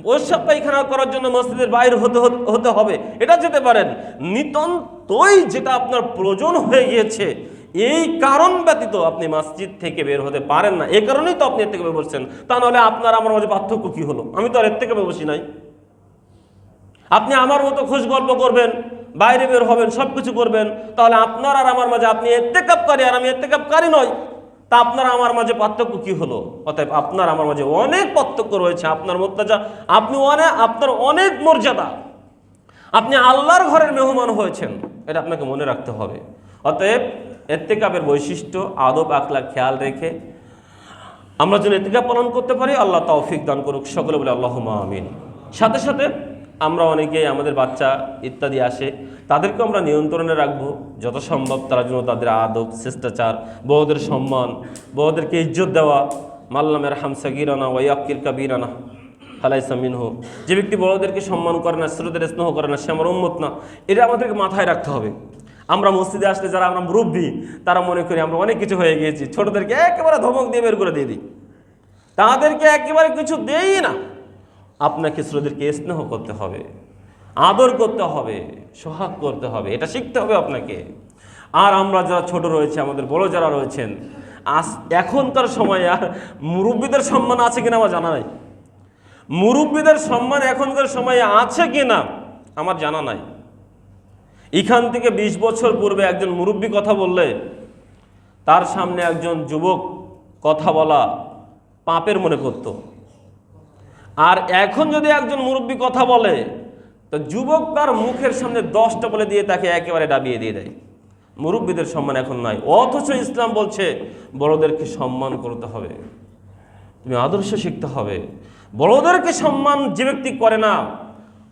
প্রস্রাব পায়খানা করার জন্য মসজিদের বাইরে হতে হবে, এটা যেতে পারেন। নিতান্তই যেটা আপনার প্রয়োজন হয়ে গিয়েছে, এই কারণ ব্যতীত আপনি মসজিদ থেকে বের হতে পারেন না। এই কারণেই তো আপনি এর থেকে বসছেন। তা নাহলে আপনার আমার মাঝে পার্থক্য কি হলো? আমি তো আর এর থেকে বসি নাই। আপনি আমার মতো খোঁজ গল্প করবেন, বাইরে বের হবেন, সব কিছু করবেন, তাহলে আপনার আর আমার মাঝে, আপনি ইত্তেকাফকারী আর আমি ইত্তেকাফকারী নই, তা আপনার আমার মাঝে পার্থক্য কি হলো? অতএব আপনার আমার মাঝে অনেক পার্থক্য রয়েছে। আপনার মুর্তাজা, আপনার অনেক মর্যাদা, আপনি আল্লাহর ঘরের মেহমান হয়েছেন, এটা আপনাকে মনে রাখতে হবে। অতএব ইত্তেকাফের বৈশিষ্ট্য, আদব আখলাক খেয়াল রেখে আমরা যেন ইত্তেকাফ পালন করতে পারি, আল্লাহ তৌফিক দান করুক। সকলে বলে আল্লাহুম্মা আমিন। সাথে সাথে আমরা অনেকেই আমাদের বাচ্চা ইত্যাদি আসে, তাদেরকে আমরা নিয়ন্ত্রণে রাখবো যত সম্ভব। তারা যেন তাদের আদব, শিষ্টাচার, বড়দের সম্মান, বড়দেরকে ইজ্জত দেওয়া, মাল্লামের হামসাগিরানা ওয়াক্কির কাবিরানা ফালাইসা মিনহু। যে ব্যক্তি বড়দেরকে সম্মান করে না, ছোটদের স্নেহ করে না, সে আমার উম্মত না। এটা আমাদেরকে মাথায় রাখতে হবে। আমরা মসজিদে আসলে যারা আমরা মুরব্বী, তারা মনে করি আমরা অনেক কিছু হয়ে গিয়েছি, ছোটদেরকে একেবারে ধমক দিয়ে বের করে দিয়ে দিই, তাদেরকে একেবারে কিছু দেই না। আপনাকে ছোটদেরকে স্নেহ করতে হবে, আদর করতে হবে, সোহাগ করতে হবে, এটা শিখতে হবে আপনাকে। আর আমরা যারা ছোট রয়েছে, আমাদের বড় যারা রয়েছেন, এখনকার সময় আর মুরব্বীদের সম্মান আছে কিনা আমার জানা নাই। মুরব্বীদের সম্মান এখনকার সময়ে আছে কিনা আমার জানা নাই। এখান থেকে 20 বছর পূর্বে একজন মুরব্বী কথা বললে তার সামনে একজন যুবক কথা বলা পাপের মনে করত। আর এখন যদি একজন মুরব্বী কথা বলে, তো যুবক তার মুখের সামনে 10টা বলে দিয়ে তাকে একেবারে ডাবিয়ে দিয়ে দেয়। মুরব্বীদের সম্মান এখন নাই। অথচ ইসলাম বলছে বড়দেরকে সম্মান করতে হবে, তুমি আদর্শ শিখতে হবে। বড়দেরকে সম্মান যে ব্যক্তি করে না,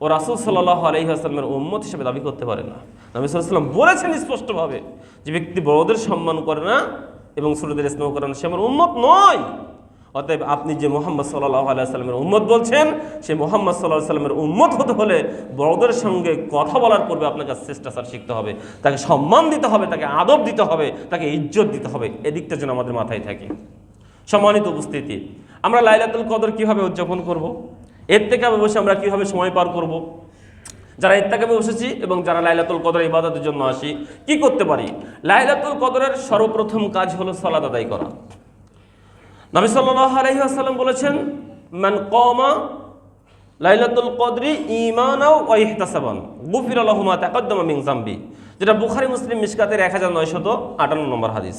ও রাসূল সাল্লাল্লাহু আলাইহি ওয়াসাল্লামের উম্মত হিসেবে দাবি করতে পারে না। নবী সাল্লাল্লাহু আলাইহি ওয়াসাল্লাম বলেছেন স্পষ্টভাবে, যে ব্যক্তি বড়দের সম্মান করে না এবং ছোটদের স্নেহ করে না, সে আমার উম্মত নয়। অতএব আপনি যে মুহাম্মদ সাল্লাল্লাহু আলাইহি ওয়াসাল্লামের উম্মত বলছেন, সে মুহাম্মদ সাল্লাল্লাহু আলাইহি ওয়াসাল্লামের উম্মত হতে হলে বড়দের সঙ্গে কথা বলার পূর্বে আপনাকে শিষ্টাচার শিখতে হবে, তাকে সম্মান দিতে হবে, তাকে আদব দিতে হবে, তাকে ইজ্জত দিতে হবে। এদিকটা যেন আমাদের মাথায় থাকে। সম্মানিত উপস্থিতি, আমরা লাইলাতুল কদর কিভাবে উদযাপন করব? ইত্তেকাফে বসে আমরা কিভাবে সময় পার করব? যারা ইত্তেকাফে বসেছি এবং যারা লাইলাতুল কদরের ইবাদতের জন্য আসি, কি করতে পারি? লাইলাতুল কদরের সর্বপ্রথম কাজ হলো সালাত আদায় করা। নবী সাল্লাল্লাহু আলাইহি ওয়াসাল্লাম বলেছেন, মান কামা লাইলাতুল কদরি ঈমানাও ওয়া ইহতিসাবান গুফিরা লাহু মা তাকাদ্দামা মিন যামবি, যেটা বুখারী মুসলিম মিশকাতের 1958 নম্বর হাদিস।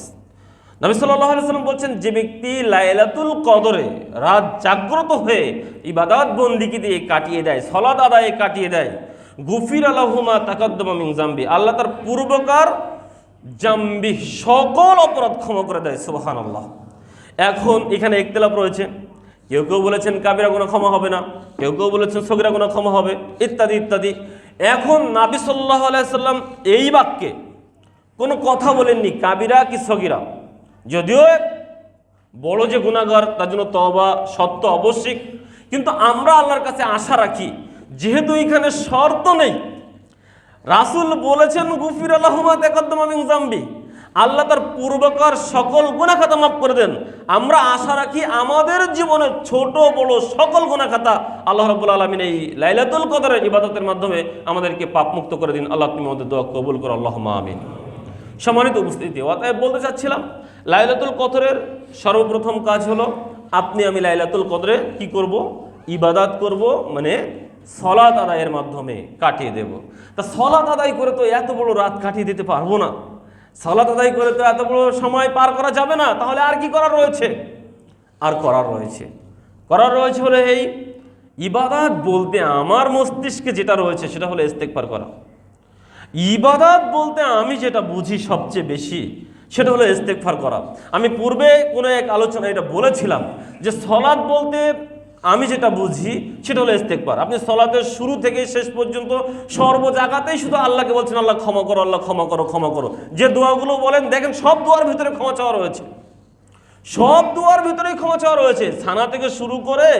নবী সাল্লাল্লাহু আলাইহি ওয়াসাল্লাম বলছেন, যে ব্যক্তি লাইলাতুল কদরে রাত জাগ্রত হয়ে ইবাদত বন্দিগি দিয়ে কাটিয়ে দেয়, সালাত আদায়ে কাটিয়ে দেয়, গুফিরা লাহু মা তাকাদ্দামা মিন যামবি, আল্লাহ তার পূর্বকার জামবি সকল অপরাধ ক্ষমা করে দেয়। সুবহানাল্লাহ। এখন এখানে ইখতিলাফ রয়েছে, কেউ কেউ বলেছেন কাবিরা গুনাহ ক্ষমা হবে না, কেউ কেউ বলেছেন সগীরা গুনাহ ক্ষমা হবে, ইত্যাদি ইত্যাদি। এখন নবী সাল্লাল্লাহু আলাইহি ওয়াসাল্লাম এই বাক্যে কোনো কথা বলেননি কাবিরা কি সগীরা। যদিও বড় যে গুনাহগার তার জন্য তওবা সত্য আবশ্যিক, কিন্তু আমরা আল্লাহর কাছে আশা রাখি, যেহেতু এখানে শর্ত নেই, রাসূল বলেছেন গুফিরা লাহু মা তাকাদ্দামা মিন যামবি, আল্লাহ তার পূর্বকার সকল গুনাহ খাতা মাফ করে দেন। আমরা আশা রাখি আমাদের জীবনের ছোট বড় সকল গুনাহ খাতা আল্লাহ রাব্বুল আলামিন এই লাইলাতুল কদরের ইবাদতের মাধ্যমে আমাদেরকে পাপ মুক্ত করে দিন। আল্লাহ তুমি আমাদের দোয়া কবুল করো, আল্লাহুম্মা আমিন। সম্মানিত উপস্থিতি, অতএব বলতে চাচ্ছিলাম, লাইলাতুল কদরের সর্বপ্রথম কাজ হলো আপনি আমি লাইলাতুল কদরে কি করব? ইবাদত করব, মানে সালাত আদায়ের মাধ্যমে কাটিয়ে দেব। তা সালাত আদায় করে তো এত বড় রাত কাটিয়ে দিতে পারবো না, সালাত আদায় করে তো এত বড় সময় পার করা যাবে না। তাহলে আর কি করার রয়েছে? আর করার রয়েছে করার রয়েছে হলো এই ইবাদত বলতে আমার মস্তিষ্কে যেটা রয়েছে সেটা হলো ইস্তেগফার করা। ইবাদত বলতে আমি যেটা বুঝি সবচেয়ে বেশি সেটা হলো ইস্তেগফার করা। আমি পূর্বে কোনো এক আলোচনায় এটা বলেছিলাম যে সলাৎ বলতে আমি যেটা বুঝি সেটা হলো ইস্তেগফার। আপনি সলাতের শুরু থেকে শেষ পর্যন্ত সর্ব জায়গাতেই শুধু আল্লাহকে বলছেন আল্লাহ ক্ষমা করো, আল্লাহ ক্ষমা করো, ক্ষমা করো। যে দোয়াগুলো বলেন দেখেন সব দোয়ার ভিতরে ক্ষমা চাওয়া রয়েছে, সব দোয়ার ভিতরেই ক্ষমা চাওয়া রয়েছে। ছানা থেকে শুরু করে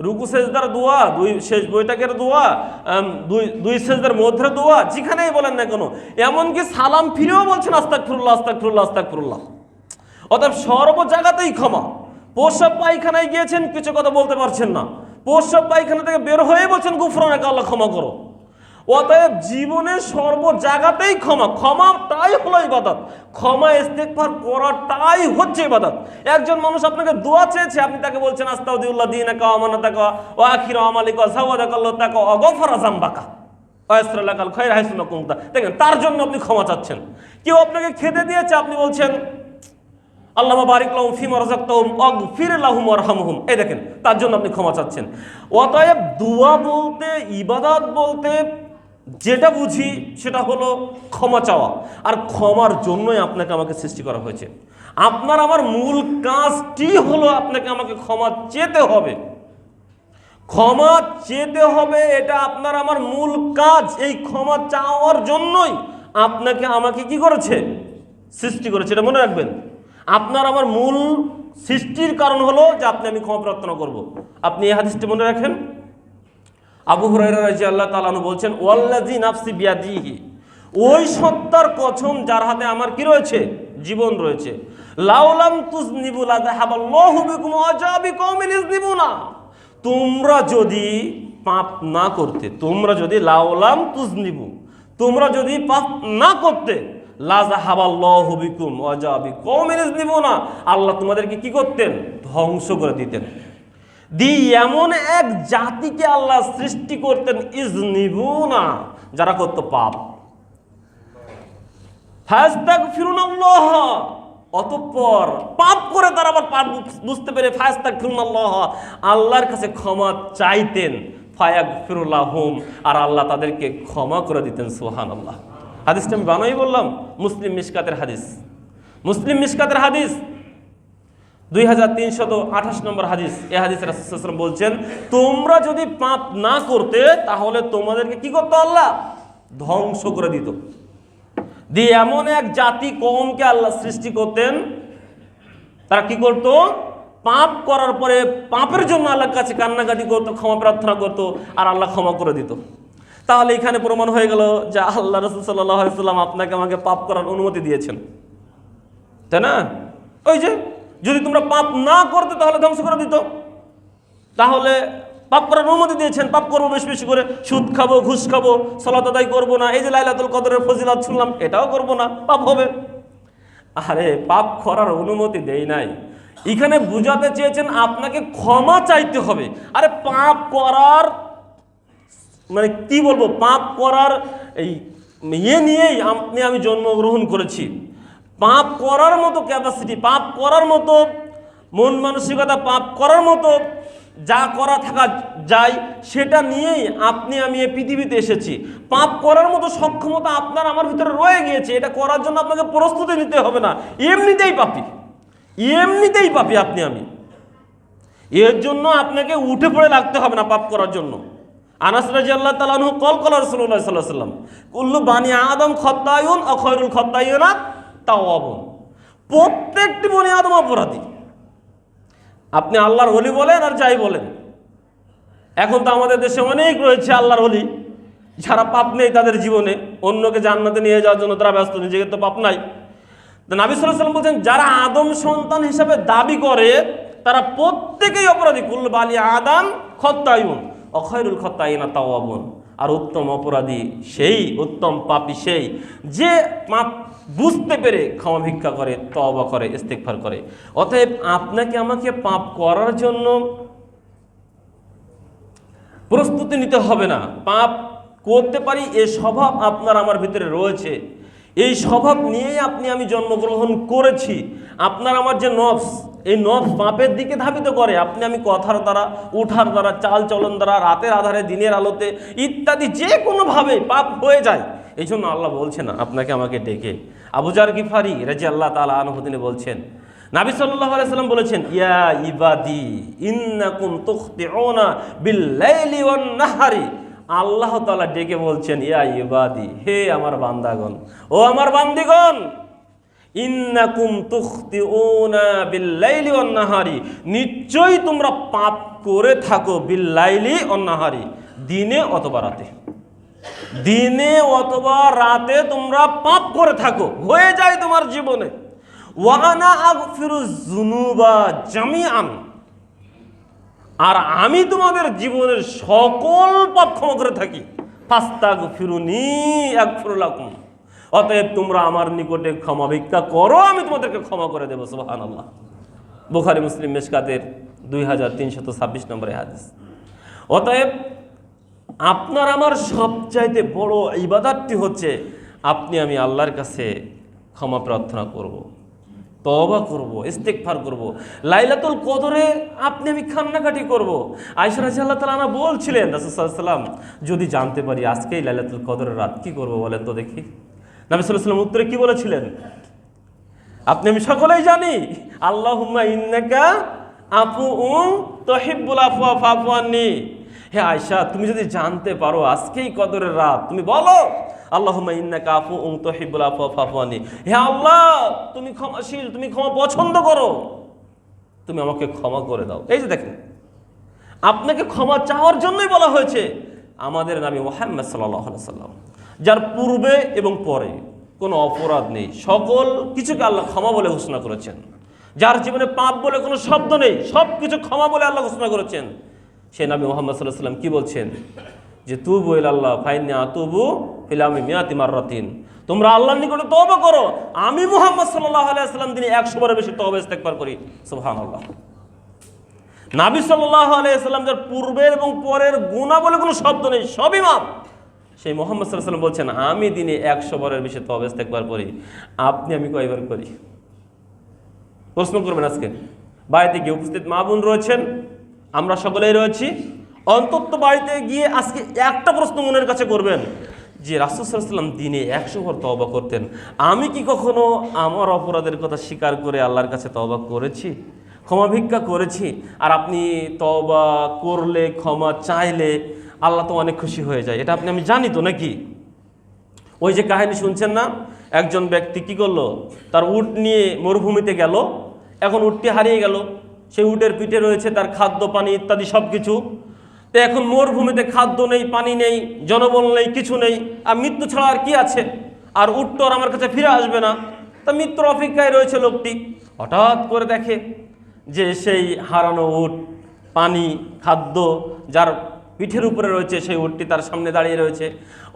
রুকু সেজদার দোয়া, দুই শেষ বৈঠকের দোয়া, দুই সেজদার মধ্যে দোয়া, যেখানেই বলেন না কেন, এমনকি সালাম ফিরেও বলছেন আস্তাগফিরুল্লাহ, আস্তাগফিরুল্লাহ, আস্তাগফিরুল্লাহ। অতএব সর্ব জায়গাতেই ক্ষমা। প্রস্রাব পায়খানায় গিয়েছেন, কিছু কথা বলতে পারছেন না, প্রস্রাব পায়খানা থেকে বের হয়ে বলছেন গুফরানাকা, আল্লাহ ক্ষমা করো। অতএব জীবনের সর্ব জায়গাতেই ক্ষমা, ক্ষমাটাই হলো ইবাদত। ক্ষমা ইস্তেগফার করাটাই হচ্ছে ইবাদত। একজন মানুষ আপনাকে দোয়া চেয়েছে, আপনি তাকে বলছেন আস্তাগফিরুল্লাহ দীনাকা ওয়া আমানাতাকা ওয়া আখিরা আমালিকা ওয়া যাওয়াদাকাল্লাহু তাকা ওয়া গফারা যামবাকা ওয়া ইয়াসরালাকাল খায়র হাইসুমা কুনতা। দেখেন তার জন্য আপনি ক্ষমা চাচ্ছেন। কেউ আপনাকে খেতে দিয়েছে, আপনি বলছেন আল্লাহুম্মা বারিক লাহুম ফিমা রাযাকতাহুম ওয়াগফির লাহুম ওয়ারহামহুম, এই দেখেন তার জন্য আপনি ক্ষমা চাচ্ছেন। অতএব দোয়া বলতে, ইবাদত বলতে যেটা বুঝি সেটা হলো ক্ষমা চাওয়া। আর ক্ষমার জন্যই আপনাকে আমাকে সৃষ্টি করা হয়েছে। আপনার আমার মূল কাজটি হলো আপনাকে আমাকে ক্ষমা চেতে হবে, ক্ষমা চেতে হবে, এটা আপনার আমার মূল কাজ। এই ক্ষমা চাওয়ার জন্যই আপনাকে আমাকে কি করেছে, সৃষ্টি করেছে। এটা মনে রাখবেন, আপনার আমার মূল সৃষ্টির কারণ হলো যে আপনি আমি ক্ষমা প্রার্থনা করব। আপনি এই হাদিসটি মনে রাখেন। আবু হুরায়রা রাদিয়াল্লাহু তাআলা আনহু বলছেন ওয়াল্লাযী নাফসি বিয়াদিহি, ওই সত্তার কসম যার হাতে আমার কি রয়েছে, জীবন রয়েছে, লাউলাম তুজনিবু লাযাহাবাল্লাহু বিকুম ওয়া জাআ বিকওমিন ইযনিবুনা, তোমরা যদি পাপ না করতে, তোমরা যদি লাউলাম তুজনিবু, তোমরা যদি পাপ না করতে, লাযাহাবাল্লাহু বিকুম ওয়া জাআ বিকওমিন ইযনিবুনা, আল্লাহ তোমাদেরকে কি করতেন, ধ্বংস করে দিতেন। এমন এক জাতিকে আল্লাহ সৃষ্টি করতেন, ইজনিবুনা, যারা করত পাপ, ফায়াস্তাগফিরুনাল্লাহ, অতঃপর পাপ করে তারা আবার পাপ বুঝতে পেরে ফায়াস্তাগফিরুনাল্লাহ, আল্লাহর কাছে ক্ষমা চাইতেন, ফায়াগফিরু লাহুম, আর আল্লাহ তাদেরকে ক্ষমা করে দিতেন। সুবহানাল্লাহ। হাদিসটা আমি বানাই বললাম, মুসলিম মিশকাতের হাদিস, মুসলিম মিশকাতের হাদিস 2328 নম্বর হাদিস। এই হাদিসে রাসূল সাল্লাল্লাহু আলাইহি ওয়াসাল্লাম বলছেন তোমরা যদি পাপ না করতে তাহলে তোমাদেরকে কি করতো, আল্লাহ ধ্বংস করে দিত। এমন এক জাতি কওমকে আল্লাহ সৃষ্টি করতেন, তারা কি করত, পাপ করার পরে পাপের জন্য আল্লাহর কাছে কান্নাকাটি করতো, ক্ষমা প্রার্থনা করতো, আর আল্লাহ ক্ষমা করে দিত। তাহলে এখানে প্রমাণ হয়ে গেল যে আল্লাহ রাসূল সাল্লাল্লাহু আলাইহি ওয়াসাল্লাম আপনাকে আমাকে পাপ করার অনুমতি দিয়েছেন, তাই না? ওই যে যদি তোমরা পাপ না করতে তাহলে ধ্বংস করে দিত, তাহলে পাপ করার অনুমতি দিয়েছেন। পাপ করবো বেশি বেশি করে, সুদ খাবো, ঘুষ খাবো, সালাত আদায় করবো না, এই যে লাইলাতুল কদরের ফজিলত শুনলাম এটাও করবো না, পাপ হবে। আরে পাপ করার অনুমতি দেই নাই, এখানে বুঝাতে চেয়েছেন আপনাকে ক্ষমা চাইতে হবে। আরে পাপ করার মানে কি বলবো, পাপ করার এই নিয়েই আপনি আমি জন্মগ্রহণ করেছি। পাপ করার মতো ক্যাপাসিটি, পাপ করার মতো মন মানসিকতা, পাপ করার মতো যা করা থাকা যায় সেটা নিয়েই আপনি আমি এই পৃথিবীতে এসেছি। পাপ করার মতো সক্ষমতা আপনার আমার ভিতরে রয়ে গিয়েছে, এটা করার জন্য আপনাকে প্রস্তুতি নিতে হবে না, এমনিতেই পাপী, এমনিতেই পাপী আপনি আমি। এর জন্য আপনাকে উঠে পড়ে লাগতে হবে না পাপ করার জন্য। আনাস রাদিয়াল্লাহু তাআলা আনহু ক্বাল রাসূলুল্লাহ সাল্লাল্লাহু আলাইহি ওয়াসাল্লাম কুল্লু বানি আদম খাত্তায়ুন ওয়া খায়রুল খাত্তায়িনা তাওয়াবুন, প্রত্যেকটি বনি আদম অপরাধী। আপনি আল্লাহর ওলি বলেন আর যাই বলেন, এখন তো আমাদের দেশে অনেক রয়েছে আল্লাহর ওলি যারা পাপ নেই তাদের জীবনে, অন্যকে জান্নাতে নিয়ে যাওয়ার জন্য তারা ব্যস্ত, নিজেকে তো পাপ নাই। নবী সাল্লাল্লাহু আলাইহি ওয়াসাল্লাম বলছেন যারা আদম সন্তান হিসাবে দাবি করে তারা প্রত্যেকেই অপরাধী। কুল্লু বানি আদম খাত্তায়ুন ওয়া খায়রুল খাত্তায়িনা তাওয়াবুন, আর উত্তম অপরাধী সেই, উত্তম পাপী সেই যে পাপ বুঝতে পেরে ক্ষমা ভিক্ষা করে, তওবা করে, ইস্তেগফার করে। অতএব আপনাকে আমাকে পাপ করার জন্য প্রস্তুতি নিতে হবে না, পাপ করতে পারি এই স্বভাব আপনার আমার ভিতরে রয়েছে, এই স্বভাব নিয়েই আপনি আমি জন্মগ্রহণ করেছি। আপনার আমার যে নফস, এই নফস পাপের দিকে ধাবিত করে। আপনি আমি কথার দ্বারা, উঠার দ্বারা, চাল চলন দ্বারা, রাতের আধারে, দিনের আলোতে ইত্যাদি যে কোনোভাবে পাপ হয়ে যায়। এই জন্য আল্লাহ বলছেন আপনাকে আমাকে ডেকে। আবু যার গিফারি রাদিয়াল্লাহু তাআলা আনহু তিনি বলছেন, নবী সাল্লাল্লাহু আলাইহি সাল্লাম বলেছেন, ইয়া ইবাদি ইন্নাকুম তুখতিউনা বিল লাইলি ওয়ান নাহারি। আল্লাহ তাআলা ডেকে বলছেন, ইয়া ইবাদি, হে আমার বান্দাগণ, ও আমার বান্দিগণ, ইন্নাকুম তুখতিউনা বিল লাইলি ওয়ান নাহারি, নিশ্চয়ই তোমরা পাপ করে থাকো, বিল লাইলি ওয়ান নাহারি, দিনে অথবা রাতে। দিনে অথবা রাতে তোমরা পাপ করে থাকো, হয়ে যায় তোমার জীবনে। ওয়া আনা আগফিরুজ যুনুবা জামিআন, আর আমি তোমাদের জীবনের সকল পাপ ক্ষমা করে থাকি। ফাস্তাগফিরুনি আগফির লাকুম, অতএব তোমরা আমার নিকটে ক্ষমা ভিক্ষা করো, আমি তোমাদেরকে ক্ষমা করে দেব। সুবহানাল্লাহ। বুখারী মুসলিম মিশকাতের 2326 নম্বরের হাদিস। অতএব আপনার আমার সবচাইতে বড় ইবাদতটি হচ্ছে আপনি আমি আল্লাহর কাছে ক্ষমা প্রার্থনা করব, তওবা করব, ইস্তেগফার করব। লাইলাতুল কদরে আপনি আমি কান্নাকাটি করব। আয়েশা রাদিয়াল্লাহু তাআলা আনহা বলছিলেন, রাসূল সাল্লাল্লাহু আলাইহি ওয়াসাল্লাম যদি জানতে পারি আজকেই লাইলাতুল কদরের রাত কি করব বলেন তো দেখি। নবী সাল্লাল্লাহু আলাইহি ওয়াসাল্লাম উত্তরে কি বলেছিলেন আপনি আমি সকলেই জানি, আল্লাহুম্মা ইন্নাকা আফুউন তুহিব্বুল আফওয়া ফাফু আন্নি। হে আয়েশা, তুমি যদি জানতে পারো আজকেই কদরের রাত, তুমি বলো আল্লাহুম্মা ইন্নাকা আফুউন তুহিব্বুল আফওয়া ফাফু আন্নি। হে আল্লাহ, তুমি ক্ষমাশীল, তুমি ক্ষমা পছন্দ করো, তুমি আমাকে ক্ষমা করে দাও। এই যে দেখেন, আপনাকে ক্ষমা চাওয়ার জন্যই বলা হয়েছে। আমাদের নবী মুহাম্মদ সাল্লাল্লাহু আলাইহি ওয়াসাল্লাম, যার পূর্বে এবং পরে কোনো অপরাধ নেই, সকল কিছুকে আল্লাহ ক্ষমা বলে ঘোষণা করেছেন। যার জীবনে পাপ বলে কোনো শব্দ নেই, সব কিছু ক্ষমা বলে আল্লাহ ঘোষণা করেছেন। সে নবী মুহাম্মদ সাল্লাল্লাহু আলাইহি ওয়াসাল্লাম কি বলছেন, যে তুবু ইলাল্লাহ ফাইন্নী আতুবু ফিল ইয়াউমি মিয়াতি মাররাতিন, তোমরা আল্লাহর নিকটে তওবা করো, আমি মুহাম্মদ সাল্লাল্লাহু আলাইহি ওয়াসাল্লাম দিনে 100 বারের বেশি তওবা ইস্তেগফার করি। সুবহানাল্লাহ। নবী সাল্লাল্লাহু আলাইহি ওয়াসাল্লাম যার পূর্বের এবং পরের গুনাহ বলে কোনো শব্দ নেই, সবই মাফ। সেই মুহাম্মদ সাল্লাল্লাহু আলাইহি ওয়াসাল্লাম বলছেন, আমি দিনে 100 বারের বেশি তওবা ইস্তেগফার করি, আপনি আমি কয়বার করি? প্রশ্ন করবেন। আজকে বাড়িতে গিয়ে উপস্থিত মা বোন রয়েছেন, আমরা সকলেই রয়েছি, অন্তত বাড়িতে গিয়ে আজকে একটা প্রশ্ন মনের কাছে করবেন, যে রাসূল সাল্লাল্লাহু আলাইহি ওয়াসাল্লাম দিনে 100 বার তওবা করতেন, আমি কি কখনো আমার অপরাধের কথা স্বীকার করে আল্লাহর কাছে তওবা করেছি, ক্ষমা ভিক্ষা করেছি? আর আপনি তওবা করলে, ক্ষমা চাইলে আল্লাহ তো অনেক খুশি হয়ে যায়, এটা আপনি আমি জানি তো নাকি? ওই যে কাহিনী শুনছেন না, একজন ব্যক্তি কি করলো, তার উট নিয়ে মরুভূমিতে গেল, এখন উটটি হারিয়ে গেল, সেই উটের পিঠে রয়েছে তার খাদ্য পানি ইত্যাদি সব কিছু। তো এখন মরুভূমিতে খাদ্য নেই, পানি নেই, জনবল নেই, কিছু নেই, আর মৃত্যু ছাড়া আর কি আছে? আর উট তো আর আমার কাছে ফিরে আসবে না, তা মৃত্যুর অপেক্ষায় রয়েছে লোকটি। হঠাৎ করে দেখে যে সেই হারানো উট, পানি, খাদ্য যার পিঠের উপরে রয়েছে, সেই উটটি তার সামনে দাঁড়িয়ে রয়েছে।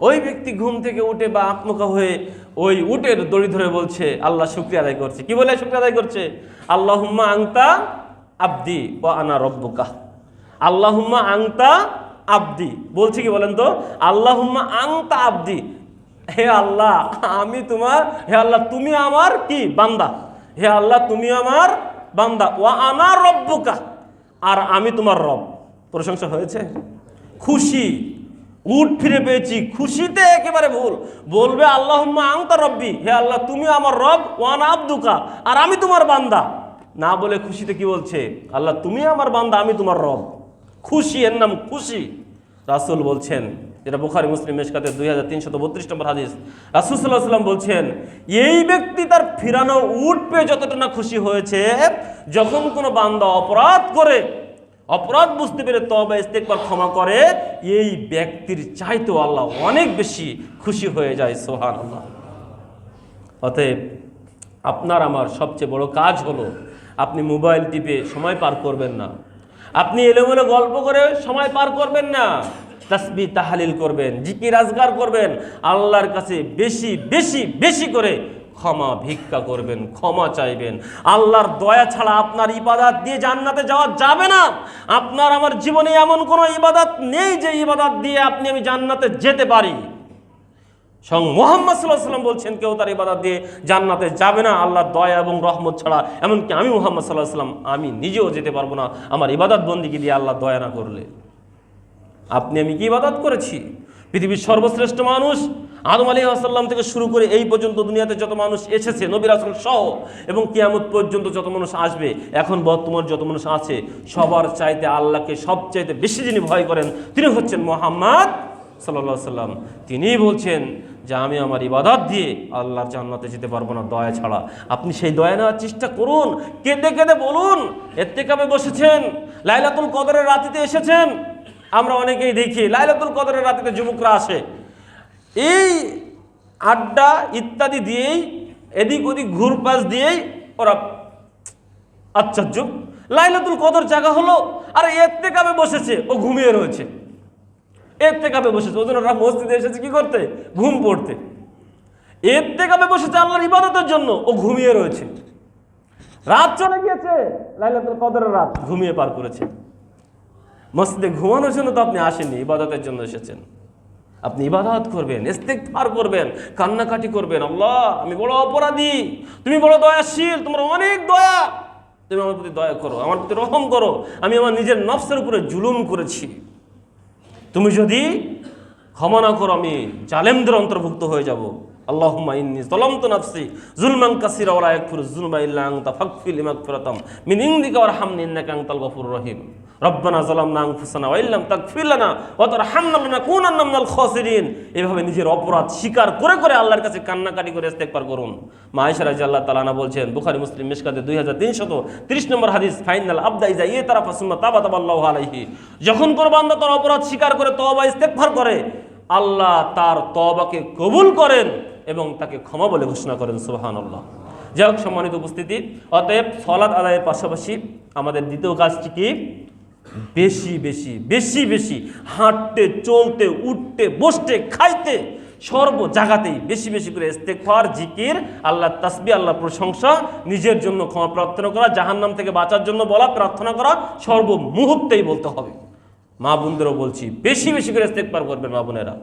ওই ব্যক্তি ঘুম থেকে উঠে বা আত্মকা হয়ে ওই উটের দড়ি ধরে বলছে, আল্লাহ শুকরিয়া আদায় করছে। কি বলে শুকরিয়া আদায় করছে? আল্লাহুম্মা আনতা আবদি ওয়া আনা রব্বুকা। আল্লাহুম্মা আনতা আবদি বলছে কি বলেন তো? আল্লাহুম্মা আনতা আবদি, হে আল্লাহ আমি তোমার, হে আল্লাহ তুমি আমার কি বান্দা, হে আল্লাহ তুমি আমার বান্দা, ওয়া আনা রব্বুকা, আর আমি তোমার রব। প্রশংসা হয়েছে, খুশি, উট ফিরে পেয়েছি, খুশিতে একেবারে ভুল। বলবে আল্লাহুম্মা আনতা রব্বি, হে আল্লাহ তুমি আমার রব, ওয়া আনা আবদুকা, আর আমি তোমার বান্দা। না বলে খুশিতে কি বলছে? আল্লাহ তুমি আমার বান্দা, আমি তোমার রব। খুশি, এর নাম খুশি। রাসূল বলছেন, যেটা বুখারী মুসলিম মিশকাতের 2332 নম্বর হাদিস, রাসূল সাল্লাল্লাহু আলাইহি ওয়াসাল্লাম বলছেন, এই ব্যক্তি তার ফিরানো উট পেয়ে যতটা না খুশি হয়েছে, যখন কোনো বান্দা অপরাধ করে, অপরাধ বুঝতে পেরে তওবা ইস্তেগফার ক্ষমা করে, এই ব্যক্তির চাইতেও আল্লাহ অনেক বেশি খুশি হয়ে যায়। সুবহানাল্লাহ। অতএব আপনার আমার সবচেয়ে বড় কাজ হলো, আপনি মোবাইল টিপে সময় পার করবেন না, আপনি এলোমেলো গল্প করে সময় পার করবেন না, তাসবিহ তাহলিল করবেন, জিকির আজকার করবেন, আল্লাহর কাছে বেশি বেশি বেশি করে ক্ষমা ভিক্ষা করবেন, ক্ষমা চাইবেন। আল্লাহর দয়া ছাড়া আপনার ইবাদত দিয়ে জান্নাতে যাওয়া যাবে না। আপনার আমার জীবনে এমন কোনো ইবাদত নেই যে ইবাদত দিয়ে আপনি আমি জান্নাতে যেতে পারি। স্বয়ং মুহাম্মদ সাল্লাল্লাহু আলাইহি ওয়াসাল্লাম বলছেন, কেউ তার ইবাদত দিয়ে জান্নাতে যাবে না আল্লাহর দয়া এবং রহমত ছাড়া। এমনকি আমি মুহাম্মদ সাল্লাল্লাহু আলাইহি ওয়াসাল্লাম আমি নিজেও যেতে পারবো না আমার ইবাদত বন্দিগি দিয়ে আল্লাহ দয়া না করলে। আপনি আমি কি ইবাদত করেছি? পৃথিবীর সর্বশ্রেষ্ঠ মানুষ আদম আলাইহিস সালাম থেকে শুরু করে এই পর্যন্ত দুনিয়াতে যত মানুষ এসেছে নবী রাসূল সহ, এবং কিয়ামত পর্যন্ত যত মানুষ আসবে, এখন বর্তমান যত মানুষ আছে, সবার চাইতে আল্লাহকে সবচাইতে বেশি যিনি ভয় করেন তিনি হচ্ছেন মুহাম্মদ সাল্লাল্লাহু আলাইহি ওয়াসাল্লাম। তিনিই বলছেন যে আমি আমার ইবাদত দিয়ে আল্লাহর জান্নাতে যেতে পারবো না দয়া ছাড়া। আপনি সেই দয়া নেওয়ার চেষ্টা করুন, কেঁদে কেঁদে বলুন। ইত্তেকাবে বসেছেন, লাইলাতুল কদরের রাতিতে এসেছেন। আমরা অনেকেই দেখি লাইলাতুল কদরের রাতিতে যুবকরা আসে, এই আড্ডা ইত্যাদি দিয়েই, এদিক ওদিক ঘুরপাশ দিয়েই ওরা আশ্চর্য, লাইলাতুল কদর জায়গা হলো, আর ইত্তেকাবে বসেছে, ও ঘুমিয়ে রয়েছে। ইত্তেকাবে বসেছে, ওই জন্য ওরা মসজিদে এসেছে কি করতে? ঘুম পড়তে। ইত্তেকাবে বসেছে আল্লাহর ইবাদতের জন্য, ও ঘুমিয়ে রয়েছে। রাত চলে গিয়েছে, লাইলাতুল কদরের রাত ঘুমিয়ে পার করেছে। মসজিদে ঘুমানোর জন্য তো আপনি আসেননি, ইবাদতের জন্য এসেছেন। আপনি ইবাদত করবেন, ইস্তেগফার করবেন, কান্নাকাটি করবেন, আল্লাহ আমি বড় অপরাধী, তুমি বড় দয়াশীল, তোমার অনেক দয়া, তুমি আমার প্রতি দয়া করো, আমার প্রতি রহম করো, আমি আমার নিজের নফসের উপরে জুলুম করেছি, তুমি যদি ক্ষমা না করো আমি জালেমদের অন্তর্ভুক্ত হয়ে যাব। আল্লাহুম্মা ইন্নী যালামতু নাফসি যুলমান কাসীরা ওয়া লা ইয়াগফিরুয যুনুবা ইল্লা আনতা ফাগফির মাগফিরাতাম মিন ইনদিকা ওয়ারহামনি ইন্নাকা আনতাল গফুরুর রহিম। রব্বানা যালামনা আনফুসানা ওয়া ইল্লাম তাগফির লানা ওয়া তারহামনা লানাকুনান্না মিনাল খাসিরিন। এভাবে নিজের অপরাধ স্বীকার করে করে আল্লাহর কাছে কান্নাকাটি করে ইস্তেগফার করুন। মা আয়েশা রাদিয়াল্লাহু তাআলা আনহা বলছেন, বুখারী মুসলিম মিশকাতে 2330 নম্বর হাদিস, ফাইনাল আবদা ইজা ইয়াতারাফা সুম্মা তাবা তাবাল্লাহু আলাইহি। যখন কোন বান্দা তার অপরাধ স্বীকার করে তওবা ইস্তেগফার করে, আল্লাহ তার তওবাকে কবুল করেন এবং তাকে ক্ষমা বলে ঘোষণা করেন। সুবহানাল্লাহ। যাই হোক, সম্মানিত উপস্থিতি, অতএব সালাত আদায়ের পাশাপাশি আমাদের দ্বিতীয় কাজটি কি? বেশি বেশি বেশি বেশি হাঁটতে, চলতে, উঠতে, বসতে, খাইতে, সর্ব জায়গাতেই বেশি বেশি করে ইস্তেগফার, জিকির, আল্লাহর তাসবিহ, আল্লাহর প্রশংসা, নিজের জন্য ক্ষমা প্রার্থনা করা, জাহান্নাম থেকে বাঁচার জন্য বলা, প্রার্থনা করা, সর্ব মুহূর্তেই বলতে হবে। মা বোনদেরও বলছি, বেশি বেশি করে ইস্তেগফার করবেন। মা বোনেরা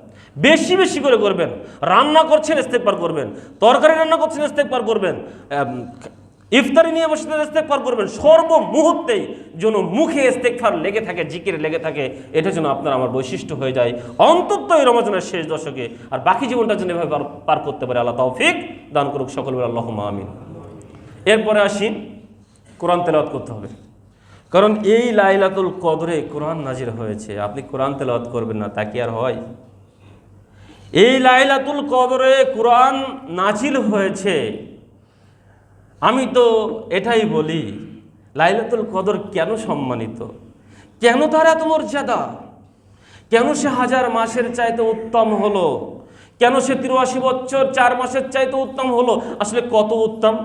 বেশি বেশি করে করবেন। রান্না করছেন ইস্তেগফার করবেন, তরকারি রান্না করছেন ইস্তেগফার করবেন, ইফতারি নিয়ে বসে ইস্তেগফার করবেন। সর্ব মুহূর্তেই যেন মুখে ইস্তেগফার লেগে থাকে, জিকির লেগে থাকে, এটা যেন আপনার আমার বৈশিষ্ট্য হয়ে যায়, অন্তত এই রমজানের শেষ দশকে, আর বাকি জীবনটা যেন এভাবে পার করতে পারে। আল্লাহ তৌফিক দান করুক সকল বলে আল্লাহুম্মা আমিন। এরপরে আসি, কোরআন তেলাওয়াত করতে হবে। কারণ এই লাইলাতুল কদরে কোরআন নাজিল হয়েছে, আপনি কোরআন তেলাওয়াত করবেন না তা কি আর হয়? এই লাইলাতুল কদরে কোরআন নাজিল হয়েছে। আমি তো এটাই বলি, লাইলাতুল কদর কেন সম্মানিত, কেন তার এত মর্যাদা, কেন সে 1000 মাসের চাইতে উত্তম হলো, কেন সে 83 বছর 4 মাসের চাইতে উত্তম হলো? আসলে কত উত্তম?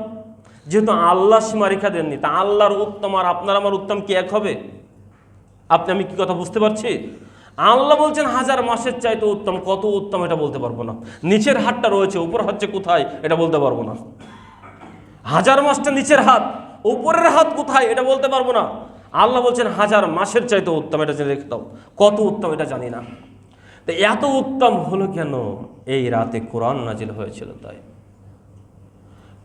যেহেতু আল্লাহ সীমারেখা দেননি, তা আল্লাহর উত্তম আর আপনার আমার উত্তম কি এক হবে? আমি কি কথা বুঝতে পারছি? আল্লাহ বলছেন 1000 মাসের চাইতে উত্তম। কত উত্তম এটা বলতে পারবো না। নিচের হাতটা রয়েছে, উপর হচ্ছে কোথায় এটা বলতে পারবো না। 1000 মাসটা নিচের হাত, উপরের হাত কোথায় এটা বলতে পারবো না। আল্লাহ বলছেন 1000 মাসের চাইতে উত্তম, এটা জেনে রেখে দাও। কত উত্তম এটা জানি না। তো এত উত্তম হলো কেন? এই রাতে কোরআন নাজিল হয়েছিল। তাই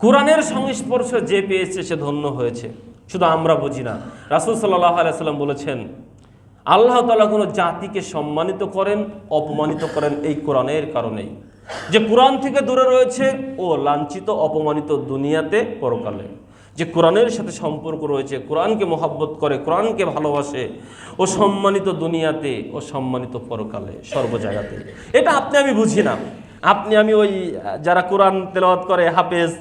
কোরআনের সংস্পর্শ যে পেয়েছে সে ধন্য হয়েছে। শুধু আমরা বুঝি না, রাসূল সাল্লাল্লাহু আলাইহি ওয়াসাল্লাম বলেছেন, আল্লাহ তাআলা কোনো জাতিকে সম্মানিত করেন, অপমানিত করেন এই কোরআনের কারণেই। যে কোরআন থেকে দূরে রয়েছে ও লাঞ্ছিত, অপমানিত দুনিয়াতে, পরকালে। যে কোরআনের সাথে সম্পর্ক রয়েছে, কোরআনকে মহব্বত করে, কোরআনকে ভালোবাসে, ও সম্মানিত দুনিয়াতে ও সম্মানিত পরকালে, সর্ব জায়গাতে। এটা আমি বুঝি না। আমি ওই যারা কোরআন তেলাওয়াত করে, হাফেজ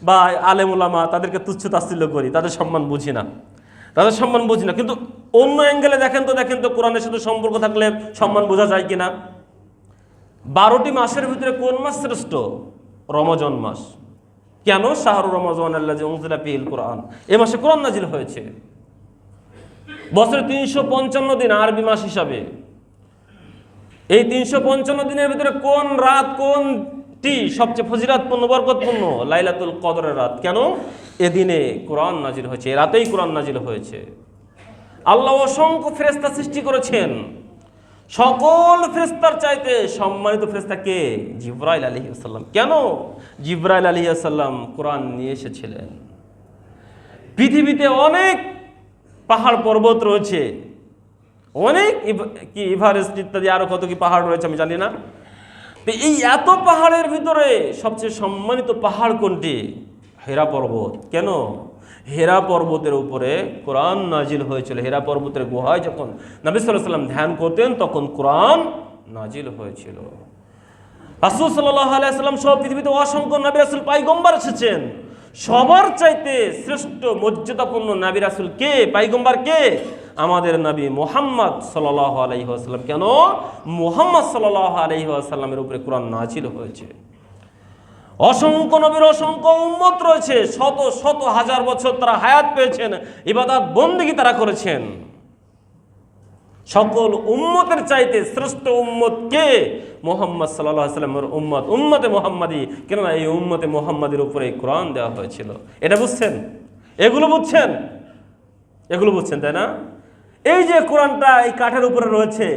বা আলেম ওলামা, তাদেরকে তুচ্ছ তাচ্ছিল্য করি, তাদের সম্মান বুঝি না, কিন্তু অন্য অ্যাঙ্গেলে দেখেন তো কোরআনের সাথে সম্পর্ক থাকলে সম্মান বোঝা যায় কিনা। 12টি মাসের ভিতরে কোন মাস শ্রেষ্ঠ? রমজান মাস। কেন? শাহরু রমজান আল্লাযী উনজিলা ফীহিল কোরআন। এই মাসে কোরআন নাজিল হয়েছে। বছরে 355 দিন আরবি মাস হিসাবে। এই 355 দিনের ভিতরে কোন রাত, কোনটি সবচেয়ে ফজিলতপূর্ণ, বরকতপূর্ণ? লাইলাতুল কদরের রাত। কেন? এদিনে কোরআন নাজিল হয়েছে, এ রাতেই কোরআন নাজিল হয়েছে। আল্লাহ অসংখ্য ফেরেশতা সৃষ্টি করেছেন, সকল ফেরেশতার চাইতে সম্মানিত ফেরেশতা কে? জিবরাইল আলাইহিস সালাম। কেন? জিবরাইল আলাইহিস সালাম কোরআন নিয়ে এসেছিলেন। পৃথিবীতে অনেক পাহাড় পর্বত রয়েছে, অনেক কি এভারেস্ট ইত্যাদি আরো কত কি পাহাড় রয়েছে আমি জানি না। তো এই এত পাহাড়ের ভিতরে সবচেয়ে সম্মানিত পাহাড় কোনটি? হেরা পর্বত। কেন? হেরা পর্বতের উপরে কোরআন নাজিল হয়েছিল। হেরা পর্বতের গুহায় যখন নবী সাল্লাল্লাহু আলাইহি ওয়াসাল্লাম ধ্যান করতেন তখন কোরআন নাজিল হয়েছিল। রাসূল সাল্লাল্লাহু আলাইহি ওয়াসাল্লাম সব পৃথিবীতে অসংখ্য নবী রাসূল পয়গম্বর এসেছেন। সবার চাইতে শ্রেষ্ঠ মর্যাদাপূর্ণ নবী রাসূল কে, পয়গম্বর কে? আমাদের নবী মুহাম্মদ সাল্লাল্লাহু আলাইহি ওয়াসাল্লাম। কেন? মুহাম্মদ সাল্লাল্লাহু আলাইহি ওয়াসাল্লামের উপরে কোরআন নাজিল হয়েছে। অসংখ্য নবীর অসংখ্য উম্মত রয়েছে, শত শত হাজার বছর তারা হায়াত পেয়েছেন, ইবাদত বন্দেগী তারা করেছেন। সকল উম্মতের চাইতে শ্রেষ্ঠ উম্মত কে? মুহাম্মদ সাল্লাল্লাহু আলাইহি ওয়াসাল্লামের উম্মত, উম্মতে মুহাম্মাদি। কেননা এই উম্মতে মুহাম্মাদির উপরে কোরআন দেওয়া হয়েছিল। এটা বুঝছেন? এগুলো বুঝছেন? এগুলো বুঝছেন তাই না? এই যে কোরআনটা এই কাঠের উপরে রয়েছে,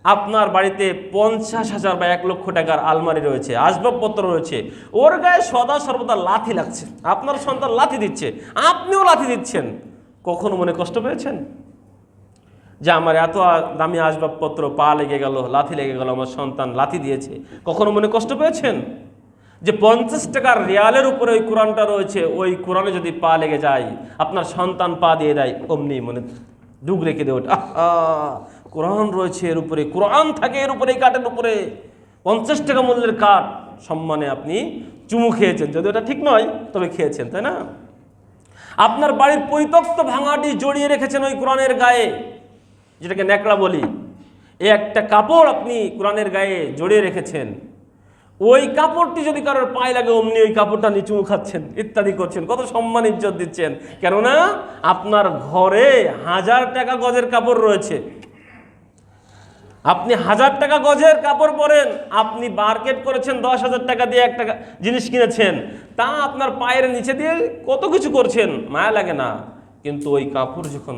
আপনার বাড়িতে 50,000 বা 1 লক্ষ টাকার আলমারি রয়েছে, আসবাবপত্র রয়েছে, ওর গায়ে সদা সর্বদা লাথি লাগছে। আপনার সন্তান লাথি দিচ্ছে, আপনিও লাথি দিচ্ছেন। কখনো মনে কষ্ট পেয়েছেন যে আমার এত দামি আসবাবপত্র পা লেগে গেল, লাথি লেগে গেল, আমার সন্তান লাথি দিয়েছে? কখনো মনে কষ্ট পেয়েছেন যে 50 টাকার রিয়ালের উপরে ওই কোরআনটা রয়েছে, ওই কোরআনে যদি পা লেগে যায়, আপনার সন্তান পা দিয়ে দেয়, অমনি মনে ডুব রেখে দেয়, আহা কোরআন রয়েছে এর উপরে, কোরআন থাকে এর উপরে, এই কাঠের উপরে। 50 টাকা মূল্যের কাঠ সম্মানে আপনি চুমু খেয়েছেন, যদি ওটা ঠিক নয় তবে খেয়েছেন, তাই না? আপনার বাড়ির পরিত্যক্ত ভাঙাটি জড়িয়ে রেখেছেন ওই কোরআনের গায়ে, যেটাকে ন্যাকড়া বলি। এই একটা কাপড় আপনি কোরআনের গায়ে জড়িয়ে রেখেছেন, ওই কাপড়টি যদি কারোর পায়ে লাগে অমনি ওই কাপড়টা নিয়ে চুমু খাচ্ছেন, ইত্যাদি করছেন, কত সম্মান ইজ্জত দিচ্ছেন। কেননা আপনার ঘরে 1000 টাকা গজের কাপড় রয়েছে, আপনি 1000 টাকা গজের কাপড় পরেন, আপনি মার্কেট করেছেন 10,000 টাকা দিয়ে একটা জিনিস কিনেছেন, তা আপনার পায়ের নিচে দিয়ে কত কিছু করছেন, মায়া লাগে না? কিন্তু ওই কাপড় যখন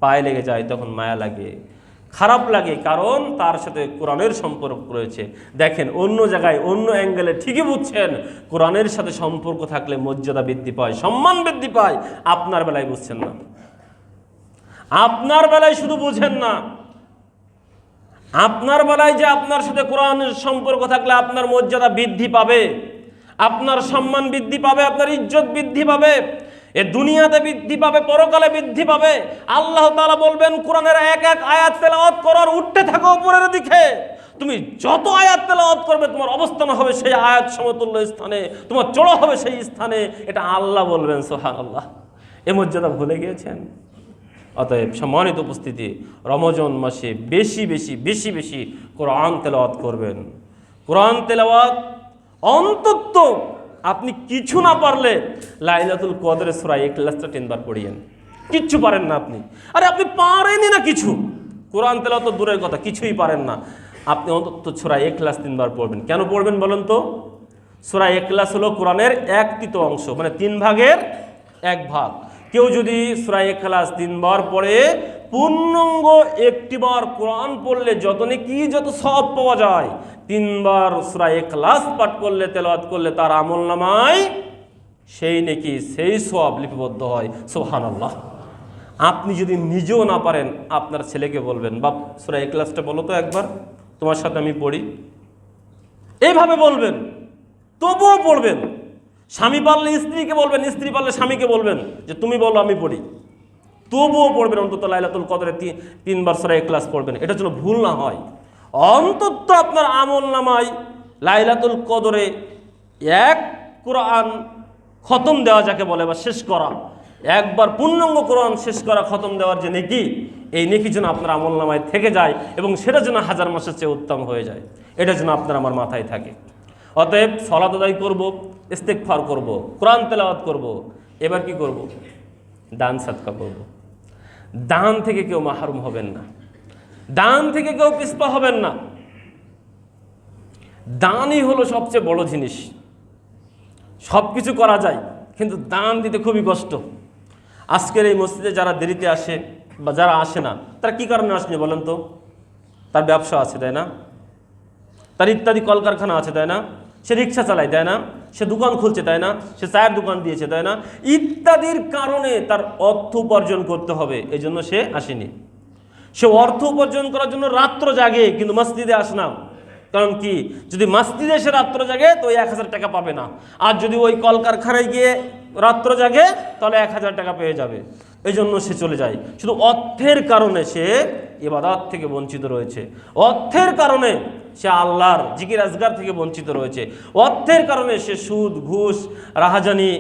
পায়ে লেগে যায় তখন মায়া লাগে, খারাপ লাগে, কারণ তার সাথে কোরআনের সম্পর্ক রয়েছে। দেখেন অন্য জায়গায় অন্য অ্যাঙ্গেলে ঠিকই বুঝছেন, কোরআনের সাথে সম্পর্ক থাকলে মর্যাদা বৃদ্ধি পায়, সম্মান বৃদ্ধি পায়। আপনার বেলায় বুঝছেন না, আপনার বেলায় শুধু বুঝেন না, আপনার বেলায় যে আপনার সাথে কোরআনের সম্পর্ক থাকলে আপনার মর্যাদা বৃদ্ধি পাবে, আপনার সম্মান বৃদ্ধি পাবে, আপনার ইজ্জত বৃদ্ধি পাবে, এ দুনিয়াতে বৃদ্ধি পাবে, পরকালে বৃদ্ধি পাবে। আল্লাহ তাআলা বলবেন কোরআনের এক এক আয়াত তেলাওয়াত করার, উঠতে থাকো উপরের দিকে, তুমি যত আয়াত তেলাওয়াত করবে তোমার অবস্থান হবে সেই আয়াত সমতুল্য স্থানে, তোমার চড়া হবে সেই স্থানে। এটা আল্লাহ বলবেন, সুবহানাল্লাহ। এ মর্যাদা ভুলে গিয়েছেন? অতএব সম্মানিত উপস্থিতি, রমজান মাসে বেশি বেশি বেশি বেশি কোরআন তেলাওয়াত করবেন। কোরআন তেলাওয়াত অন্তত আপনি কিছু না পারলে লাইলাতুল কদরের সূরা ইখলাসটা 3 বার পড়িয়েন। কিচ্ছু পারেন না আপনি, আরে আপনি পারেনই না কিছু, কোরআন তেলাওয়াত তো দূরের কথা, কিছুই পারেন না, আপনি অন্তত সূরা ইখলাস 3 বার পড়বেন। কেন পড়বেন বলেন তো? সূরা ইখলাস হলো কোরআনের 1/3 অংশ, মানে 3 ভাগের 1 ভাগ। কেউ যদি সূরা ইখলাস 3 বার পড়ে, পূর্ণাঙ্গ 1টি বার কোরআন পড়লে যত নেকি যত সওয়াব পাওয়া যায়, 3 বার সূরা ইখলাস পাঠ করলে, তেলাওয়াত করলে তার আমলনামায় সেই নেকি সেই সওয়াব লিপিবদ্ধ হয়। সুবহানাল্লাহ। আপনি যদি নিজেও না পারেন, আপনার ছেলেকে বলবেন, বাপ সূরা ইখলাসটা বলো তো একবার, তোমার সাথে আমি পড়ি, এইভাবে বলবেন, তবুও পড়বেন। স্বামী পারলে স্ত্রীকে বলবেন, স্ত্রী পারলে স্বামীকে বলবেন যে তুমি বলো আমি পড়ি, তবুও পড়বেন। অন্তত লাইলাতুল কদরে 3 বার সূরা ইখলাস পড়বেন, এটা যেন ভুল না হয়। অন্তত আপনার আমলনামায় লাইলাতুল কদরে 1 কোরআন খতম দেওয়া যাকে বলে, বা শেষ করা, একবার পূর্ণাঙ্গ কোরআন শেষ করা, খতম দেওয়ার যে নেকি, এই নেকি যেন আপনার আমলনামায় থেকে যায় এবং সেটা যেন 1000 মাসের চেয়ে উত্তম হয়ে যায়, এটা যেন আপনার আমার মাথায় থাকে। অতএব সালাত আদায় করব, ইস্তেগফার করব, কোরআন তেলাওয়াত করব, এবার কি করব? দান সাদকা করব। দান থেকে কেউ মাহরুম হবেন না, দান থেকে কেউ পিছপা হবেন না। দানই হলো সবচেয়ে বড় জিনিস। সব কিছু করা যায়, কিন্তু দান দিতে খুবই কষ্ট। আজকের এই মসজিদে যারা দেরিতে আসে বা যারা আসে না, তারা কি কারণে আসেনি বলেন তো? তার ব্যবসা আছে, তাই না? তার ইত্যাদি কলকারখানা আছে, তাই না? সে রিক্সা চালায়, তাই না? সে দোকান খুলছে, তাই না? সে চায়ের দোকান দিয়েছে, তাই না? ইত্যাদির কারণে তার অর্থ উপার্জন করতে হবে, এই জন্য সে আসেনি। সে অর্থ উপার্জন করার জন্য রাত্র জাগে, কিন্তু মসজিদে আসে না। কারণ কি, যদি মসজিদে এসে রাত্র জাগে তো ওই 1000 টাকা পাবে না, আর যদি ওই কলকারখানায় গিয়ে রাত্র জাগে তাহলে 1000 টাকা পেয়ে যাবে। এই জন্য সে চলে যায়। শুধু অর্থের কারণে সে ইবাদত থেকে বঞ্চিত রয়েছে, অর্থের কারণে সে আল্লাহর জিকির আজগার থেকে বঞ্চিত রয়েছে, অর্থের কারণে সে সুদ, ঘুষ, রাহাজানি,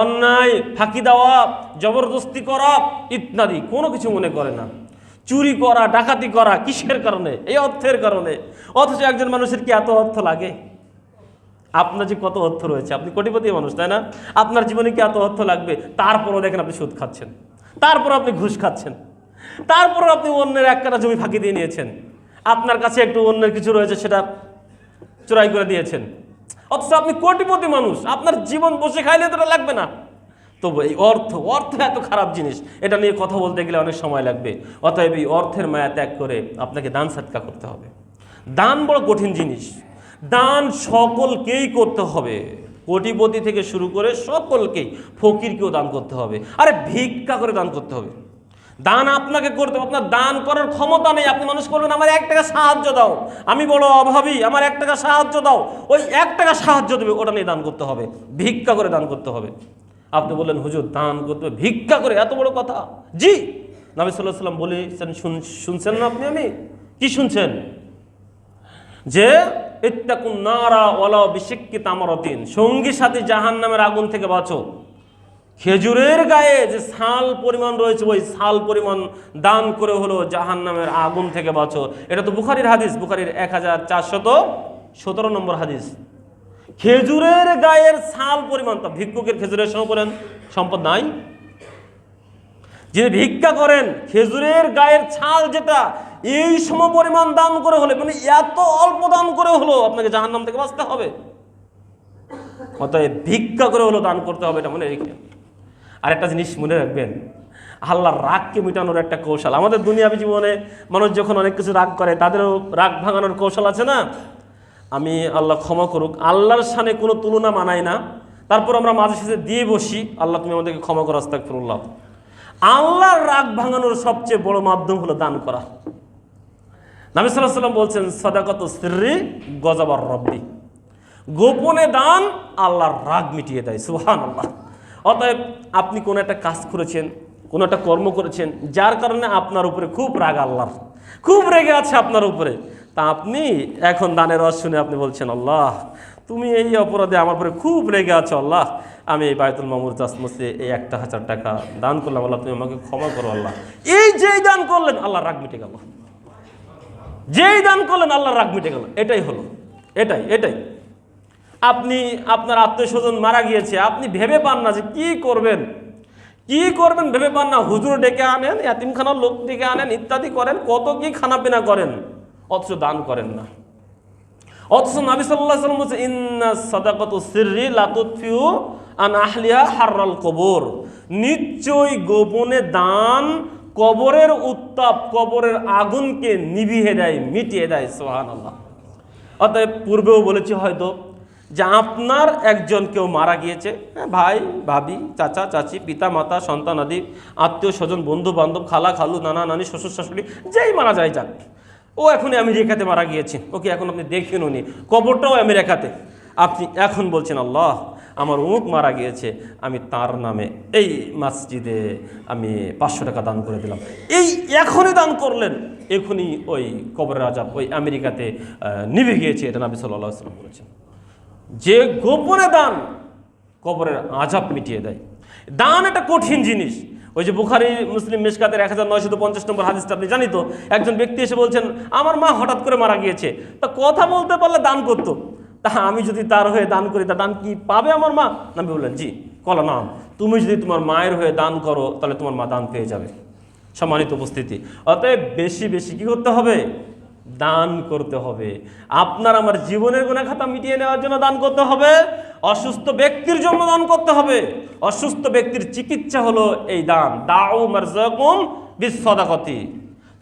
অন্যায়, ফাঁকি দেওয়া, জবরদস্তি করা ইত্যাদি কোনো কিছু মনে করে না। চুরি করা, ডাকাতি করা কিসের কারণে? এই অর্থের কারণে। অথচ একজন মানুষের কি এত অর্থ লাগে? আপনার যে কত অর্থ রয়েছে, আপনি কোটিপতি মানুষ, তাই না? আপনার জীবনে কি এত অর্থ লাগবে? তারপরও দেখেন আপনি সুদ খাচ্ছেন, তারপর আপনি ঘুষ খাচ্ছেন, তারপর আপনি অন্যের 1 কাঠা জমি ফাঁকি দিয়ে নিয়েছেন, আপনার কাছে একটু অন্যের কিছু রয়েছে সেটা চোরাই করে দিয়েছেন। অথচ আপনি কোটিপতি মানুষ, আপনার জীবন বসে খাইলে তো লাগবে না। তবু এই অর্থ এত খারাপ জিনিস, এটা নিয়ে কথা বলতে গেলে অনেক সময় লাগবে। অতএব এই অর্থের মায়া ত্যাগ করে আপনাকে দান সদকা করতে হবে। দান বড় কঠিন জিনিস, দান সকলকেই করতে হবে, কোটিপতি থেকে শুরু করে সকলকেই, ফকিরকেও দান করতে হবে। আরে ভিক্ষা করে দান করতে হবে। দান আপনাকে করতে হবে, আপনার দান করার ক্ষমতা নেই, আপনি মানুষ করবেন আমার 1 টাকা সাহায্য দাও, আমি বড় অভাবী, আমার 1 টাকা সাহায্য দাও, ওই 1 টাকা সাহায্য দেবে, ওটা নিয়ে দান করতে হবে, ভিক্ষা করে দান করতে হবে। আপনি বললেন হুজুর দান করতে হবে ভিক্ষা করে, এত বড় কথা? জি, নবী সাল্লাল্লাহু আলাইহি ওয়াসাল্লাম বলেছেন, শুনছেন না আপনি? আমি কি শুনছেন? যে ইত্তাকুন নারা ওয়ালাউ বিশিক্কি তামরাতিন, সঙ্গী সাথী জাহান্নামের আগুন থেকে বাঁচো, খেজুরের গায়ে যে ছাল পরিমাণ রয়েছে ওই ছাল পরিমাণ দান করে হলো জাহান্নামের আগুন থেকে বাঁচো। এটা তো বুখারীর হাদিস, বুখারীর 1417 নম্বর হাদিস। খেজুরের গায়ের ছাল পরিমাণ, তো ভিক্ষুকের খেজুরের সম্পদ নাই? যিনি ভিক্ষা করেন খেজুরের গায়ের ছাল যেটা, এই সম পরিমাণ দান করে হলে, মানে এত অল্প দান করে হলো আপনাকে জাহান্নাম থেকে বাঁচতে হবে। অতএব ভিক্ষা করে হলো দান করতে হবে, এটা মনে রেখে। আর একটা জিনিস মনে রাখবেন, আল্লাহর রাগকে মেটানোর একটা কৌশল। আমাদের দুনিয়াবী জীবনে মানুষ যখন অনেক কিছু রাগ করে, তাদেরও রাগ ভাঙানোর কৌশল আছে না? আমি আল্লাহ ক্ষমা করুক, আল্লাহর সামনে কোনো তুলনা মানাই না, তারপর আমরা মাঝে সাঝে দিয়ে বসি, আল্লাহ তুমি আমাদেরকে ক্ষমা করো, আস্তাগফিরুল্লাহ। আল্লাহর রাগ ভাঙানোর সবচেয়ে বড় মাধ্যম হলো দান করা। নবী সাল্লাল্লাহু আলাইহি ওয়াসাল্লাম বলছেন, সাদাকাতু সিররি গযাবার রব্বি, গোপনে দান আল্লাহর রাগ মিটিয়ে দেয়। সুবহানাল্লাহ। অতএব আপনি কোনো একটা কাজ করেছেন, কোনো একটা কর্ম করেছেন, যার কারণে আপনার উপরে খুব রাগ, আল্লাহর খুব রেগে আছে আপনার উপরে, তা আপনি এখন দানের রস শুনে আপনি বলছেন, আল্লাহ তুমি এই অপরাধে আমার উপরে খুব রেগে আছো, আল্লাহ আমি এই বায়তুল মামুর চাষমসে এই 1000 টাকা দান করলাম, আল্লাহ তুমি আমাকে ক্ষমা করো আল্লাহ। এই যেই দান করলেন আল্লাহর রাগ মিটে গেল, যেই দান করলেন আল্লাহর রাগ মিটে গেল। এটাই হলো, এটাই। আপনি আপনার আত্মীয় স্বজন মারা গিয়েছে, আপনি ভেবে পান না যে কি করবেন ভেবে পান না। হুজুর ডেকে আনেন, ইয়াতিমখানার লোক ডেকে আনেন, ইত্যাদি করেন, কত কি খানাপিনা করেন, অথচ দান করেন না। অথচ নবী সাল্লাল্লাহু আলাইহি ওয়াসাল্লাম বলেছেন, ইন্না সাদাকাতু সিররি লা তুতফিউ আন আহলিহা হাররাল কবর, নিশ্চয়ই গোপনে দান কবরের উত্তাপ, কবরের আগুনকে নিভিয়ে দেয়, মিটিয়ে দেয়। সুবহানাল্লাহ। অতএব পূর্বেও বলেছি হয়তো, যে আপনার একজন কেউ মারা গিয়েছে, ভাই ভাবি, চাচা চাচি, পিতা মাতা, সন্তান আদি আত্মীয় স্বজন, বন্ধু বান্ধব, খালা খালু, নানা নানি, শ্বশুর শাশুড়ি, যেই মারা যায় যাক, ও এখন আমেরিকাতে মারা গিয়েছে, ওকে এখন আপনি দেখেন উনি, কবরটাও আমেরিকাতে, আপনি এখন বলছেন, আল্লাহ আমার অমুক মারা গিয়েছে, আমি তার নামে এই মসজিদে আমি 500 টাকা দান করে দিলাম। এই এখনই দান করলেন, এখনই ওই কবরের আযাব ওই আমেরিকাতে নিভে গিয়েছে। এটা নবী সাল্লাল্লাহু আলাইহি ওয়াসাল্লাম বলেছেন, যে গোপনে দান কবরের আযাব মিটিয়ে দেয়। দান একটা কঠিন জিনিস। ওই যে বুখারী মুসলিম মিশকাতের 1950 নম্বর হাদিসটা আপনি জানি তো, একজন ব্যক্তি এসে বলছেন, আমার মা হঠাৎ করে মারা গিয়েছে, তা কথা বলতে পারলে দান করতো, তা আমি যদি তার হয়ে দান করি, তা দান কি পাবে আমার মা? নবী বললেন, জি। কলা নাম, তুমি যদি তোমার মায়ের হয়ে দান করো তাহলে তোমার মা দান পেয়ে যাবে। সম্মানিত উপস্থিতি, অতএব বেশি বেশি কি করতে হবে? দান করতে হবে। আপনার আমার জীবনের গুনাহ খাতা মিটিয়ে নেওয়ার জন্য দান করতে হবে, অসুস্থ ব্যক্তির জন্য দান করতে হবে। অসুস্থ ব্যক্তির চিকিৎসা হলো এই দান। দাউ মারযাকুম বিসসাদাকাতি,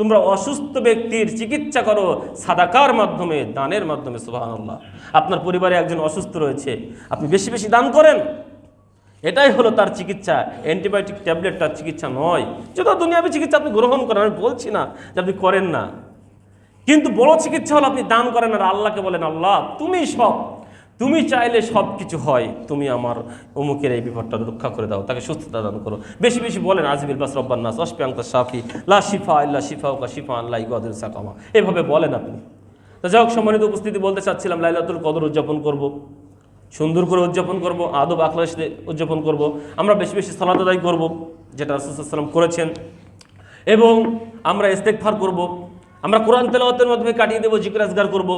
তোমরা অসুস্থ ব্যক্তির চিকিৎসা করো সাদাকার মাধ্যমে, দানের মাধ্যমে। সুবহানাল্লাহ। আপনার পরিবারে একজন অসুস্থ রয়েছে, আপনি বেশি বেশি দান করেন, এটাই হলো তার চিকিৎসা। অ্যান্টিবায়োটিক ট্যাবলেট তার চিকিৎসা নয়। যত দুনিয়াবী চিকিৎসা আপনি গ্রহণ করেন, আমি বলছি না যে আপনি করেন না, কিন্তু বড় চিকিৎসা হলো আপনি দান করেন আর আল্লাহকে বলেন, আল্লাহ তুমি সব, তুমি চাইলে সব কিছু হয়, তুমি আমার অমুকের এই বিপদটা রক্ষা করে দাও, তাকে সুস্থতা দান করো। বেশি বেশি বলেন আজবিল বাস রব্বান নাস ওয়াশফি আনতা শাফি লা শিফা ইল্লা শিফাউকা শিফাআন লা ইগাদিরু সাকামা, এভাবে বলেন আপনি। তো যাই হোক, সম্মানিত উপস্থিতি, বলতে চাচ্ছিলাম লাইলাতুল কদর উদযাপন করব, সুন্দর করে উদযাপন করব, আদব আখলাক উদযাপন করব। আমরা বেশি বেশি সালাত আদায় করব, যেটা রাসূল সাল্লাল্লাহু আলাইহি ওয়াসাল্লাম করেছেন, এবং আমরা ইস্তেগফার করব, আমরা কোরআন তেলাওয়াতের মাধ্যমে কাটিয়ে দেব, জিকির আজগার করব,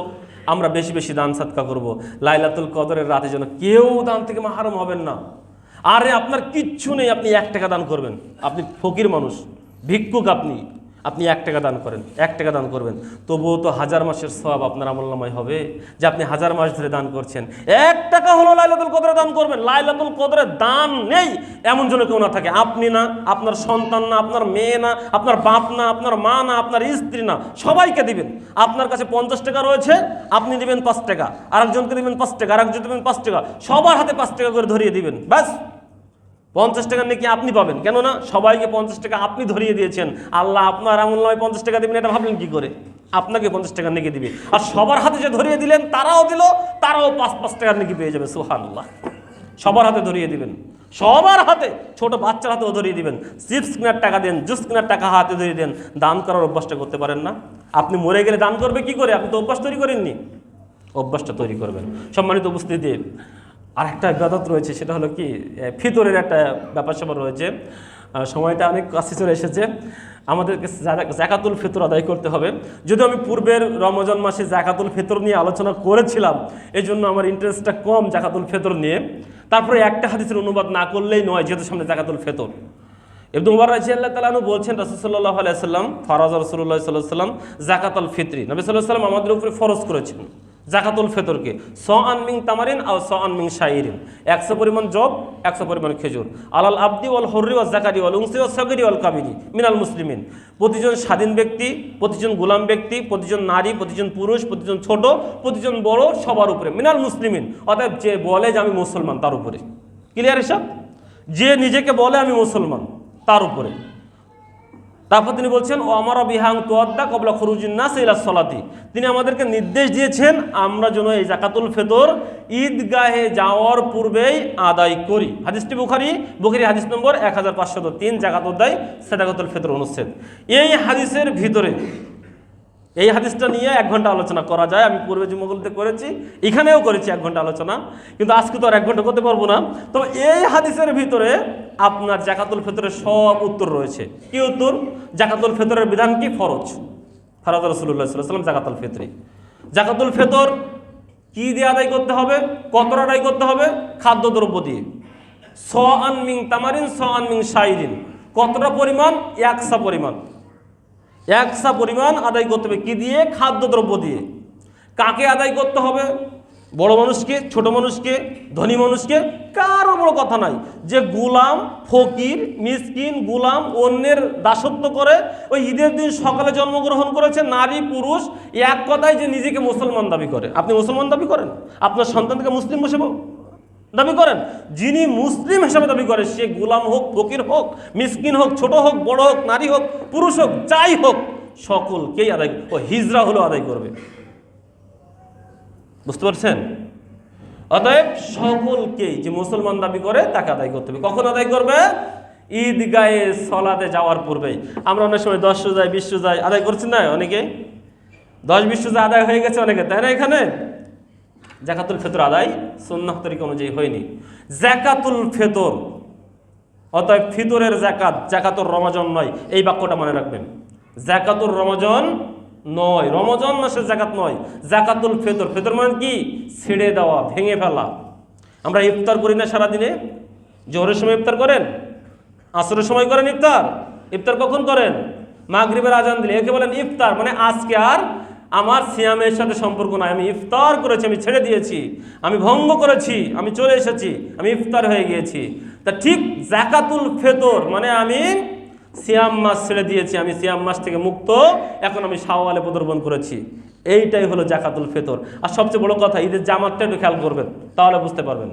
আমরা বেশি বেশি দান সাদকা করব। লাইলাতুল কদরের রাতে যেন কেউ দান থেকে মাহরুম হবেন না। আরে আপনার কিচ্ছু নেই, আপনি 1 টাকা দান করবেন, আপনি ফকির মানুষ, ভিক্ষুক, আপনি 1 টাকা দান করেন, 1 টাকা দান করবেন, তবুও তো 1000 মাসের সওয়াব আপনার আমলনামায় হবে, যে আপনি 1000 মাস ধরে দান করছেন। 1 টাকা হলো লাইলাতুল কদরে দান করবেন। লাইলাতুল কদরে দান নেই এমন জন্য কেউ না থাকে, আপনি না, আপনার সন্তান না, আপনার মেয়ে না, আপনার বাপ না, আপনার মা না, আপনার স্ত্রী না, সবাইকে দিবেন। আপনার কাছে 50 টাকা রয়েছে, আপনি দিবেন 5 টাকা, আরেকজনকে দিবেন 5 টাকা, আরেকজন দিবেন 5 টাকা, সবার হাতে 5 টাকা করে ধরিয়ে দিবেন, ব্যাস 50 টাকা নাকি আপনি পাবেন। কেননা সবাইকে 50 টাকা আপনি ধরিয়ে দিয়েছেন, আল্লাহ আপনার আমলনামায় 50 টাকা দিবেন, এটা ভাবলেন কি করে? আপনাকে 50 টাকা নাকি দিবে, আর সবার হাতে যে ধরিয়ে দিলেন তারাও দিল, তারাও 5 টাকার নাকি পেয়ে যাবে। সুবহানাল্লাহ। সবার হাতে ধরিয়ে দিবেন, সবার হাতে, ছোট বাচ্চার হাতেও ধরিয়ে দিবেন। চিপস কেনার টাকা দেন, জুস কেনার টাকা হাতে ধরিয়ে দেন। দান করার অভ্যাসটা করতে পারেন না? আপনি মরে গেলে দান করবে কি করে? আপনি তো অভ্যাস তৈরি করেননি, অভ্যাসটা তৈরি করবেন। সম্মানিত উপস্থিতি, আর একটা ইবাদত রয়েছে, সেটা হলো কি, ফিতরের একটা ব্যাপার স্যাপার রয়েছে। সময়টা অনেক কাছে চলে এসেছে, আমাদেরকে যাকাতুল ফিতর আদায় করতে হবে। যদিও আমি পূর্বের রমজান মাসে যাকাতুল ফিতর নিয়ে আলোচনা করেছিলাম, এই জন্য আমার ইন্টারেস্টটা কম যাকাতুল ফিতর নিয়ে। তারপরে একটা হাদিসের অনুবাদ না করলেই নয়, যেহেতু সামনে যাকাতুল ফিতর। ইবনে উমর রাদিয়াল্লাহু তাআলা আনহু বলছেন, রাসূল সাল্লাল্লাহু আলাইহি ওয়াসাল্লাম, ফরজ রাসূলুল্লাহ সাল্লাল্লাহু আলাইহি ওয়াসাল্লাম যাকাতুল ফিতরি, নবী সাল্লাল্লাহু আলাইহি ওয়াসাল্লাম আমাদের উপরে ফরজ করেছেন যাকাতুল ফিতরকে। সআন মিন তামারিন আও সআন মিন শাইরিন, 100 পরিমাণ জব, 100 পরিমাণ খেজুর, আলাল আবদি ওয়াল হুররি ওয়াজ যাকারি ওয়াল উনসি ওয়াস সাগিরি ওয়াল কাবিরি মিনাল মুসলিমিন, প্রতিজন স্বাধীন ব্যক্তি, প্রতিজন গোলাম ব্যক্তি, প্রতিজন নারী, প্রতিজন পুরুষ, প্রতিজন ছোট, প্রতিজন বড়, সবার উপরে, মিনাল মুসলিমিন, অর্থাৎ যে বলে যে আমি মুসলমান তার উপরে। ক্লিয়ার এসব? যে নিজেকে বলে আমি মুসলমান তার উপরে। তারপর তিনি বলছেন, ও আমার বিহাং তোয়াদ্দা কবলা খুরুজিন নাস ইলা সলাতি, তিনি আমাদেরকে নির্দেশ দিয়েছেন আমরা যেন এই যাকাতুল ফিতর ঈদগাহে যাওয়ার পূর্বেই আদায় করি। হাদিসটি বুখারী হাদিস নম্বর 1503, যাকাতুল দায় সাদাকাতুল ফিতর অনুচ্ছেদ। এই হাদিসের ভিতরে, এই হাদিসটা নিয়ে 1 ঘন্টা আলোচনা করা যায়, আমি পূর্বে জুমাগুলোতে করেছি, এখানেও করেছি 1 ঘন্টা আলোচনা, কিন্তু আজকে তো আর 1 ঘন্টা করতে পারবো না। তো এই হাদিসের ভিতরে আপনার যাকাতুল ফিতরের সব উত্তর রয়েছে। কি উত্তর? যাকাতুল ফিতরের বিধান কি? ফরজ, ফরজ রাসূলুল্লাহ সাল্লাল্লাহু আলাইহি ওয়াসাল্লাম যাকাতুল ফিতরি। যাকাতুল ফিতর কি দিয়ে আদায় করতে হবে? কত আদায় করতে হবে? খাদ্যদ্রব্য দিয়ে। সআন মিন তামারিন সআন মিন শাইরিন, কতটা পরিমাণ? 100 পরিমাণ, 100 পরিমাণ আদায় করতে হবে। কি দিয়ে? খাদ্যদ্রব্য দিয়ে। কাকে আদায় করতে হবে? বড় মানুষকে, ছোট মানুষকে, ধনী মানুষকে, কারো বড় কথা নাই। যে গোলাম, ফকির, মিসকিন, গোলাম, অন্যের দাসত্ব করে, ওই ঈদের দিন সকালে জন্মগ্রহণ করেছে, নারী পুরুষ, এক কথায় যে নিজেকে মুসলমান দাবি করে। আপনি মুসলমান দাবি করেন? আপনার সন্তানকে মুসলিম হিসেবে দাবি করেন? যিনি মুসলিম হিসেবে দাবি করে, সে গোলাম হোক, ফকির হোক, মিসকিন হোক, ছোট হোক, বড় হোক, নারী হোক, পুরুষ হোক, যাই হোক, সকলকেই আদায়, ও হিজরা হলো আদায় করবে। বুঝতে পারছেন? অতএব সকলকেই যে মুসলমান দাবি করে তাকে আদায় করতে হবে। কখন আদায় করবে? ঈদগাহে সলাতে যাওয়ার পূর্বেই। আমরা অনেক সময় 10 রোজায়, 20 রোজায় আদায় করছি না, অনেকে 10-20 রোজায় আদায় হয়ে গেছে অনেকে, তাই না? এখানে যাকাতুল ফিতর আদায় সুন্নাহ তরিকা অনুযায়ী হয়নি। যাকাতুল ফিতর, অতএব ফিতরের যাকাত, যাকাতুর রমজান নয়, এই বাক্যটা মনে রাখবেন। যাকাতুর রমজান নয়, রমজান মাসের যাকাত নয়, যাকাতুল ফিতর। ফিতর মানে কি? ছেড়ে দেওয়া, ভেঙে ফেলা। আমরা ইফতার করি না সারাদিনে? জোহরের সময় ইফতার করেন, আসরের সময় করেন ইফতার। ইফতার কখন করেন? মাগরিবের আজান দিলে। একে বলেন ইফতার, মানে আজকে আর আমার সিয়ামের সাথে সম্পর্ক নাই, আমি ইফতার করেছি, আমি ছেড়ে দিয়েছি, আমি ভঙ্গ করেছি, আমি চলে এসেছি, আমি ইফতার হয়ে গিয়েছি। তা ঠিক যাকাতুল ফিতর মানে আমি সিয়াম মাস ছেড়ে দিয়েছি, আমি সিয়াম মাস থেকে মুক্ত, এখন আমি শাওয়ালে পদার্পণ করেছি। এইটাই হলো জাকাতুল ফিতর। আর সবচেয়ে বড় কথা, ঈদের জামাতটা একটু খেয়াল করবেন, তাহলে বুঝতে পারবেন।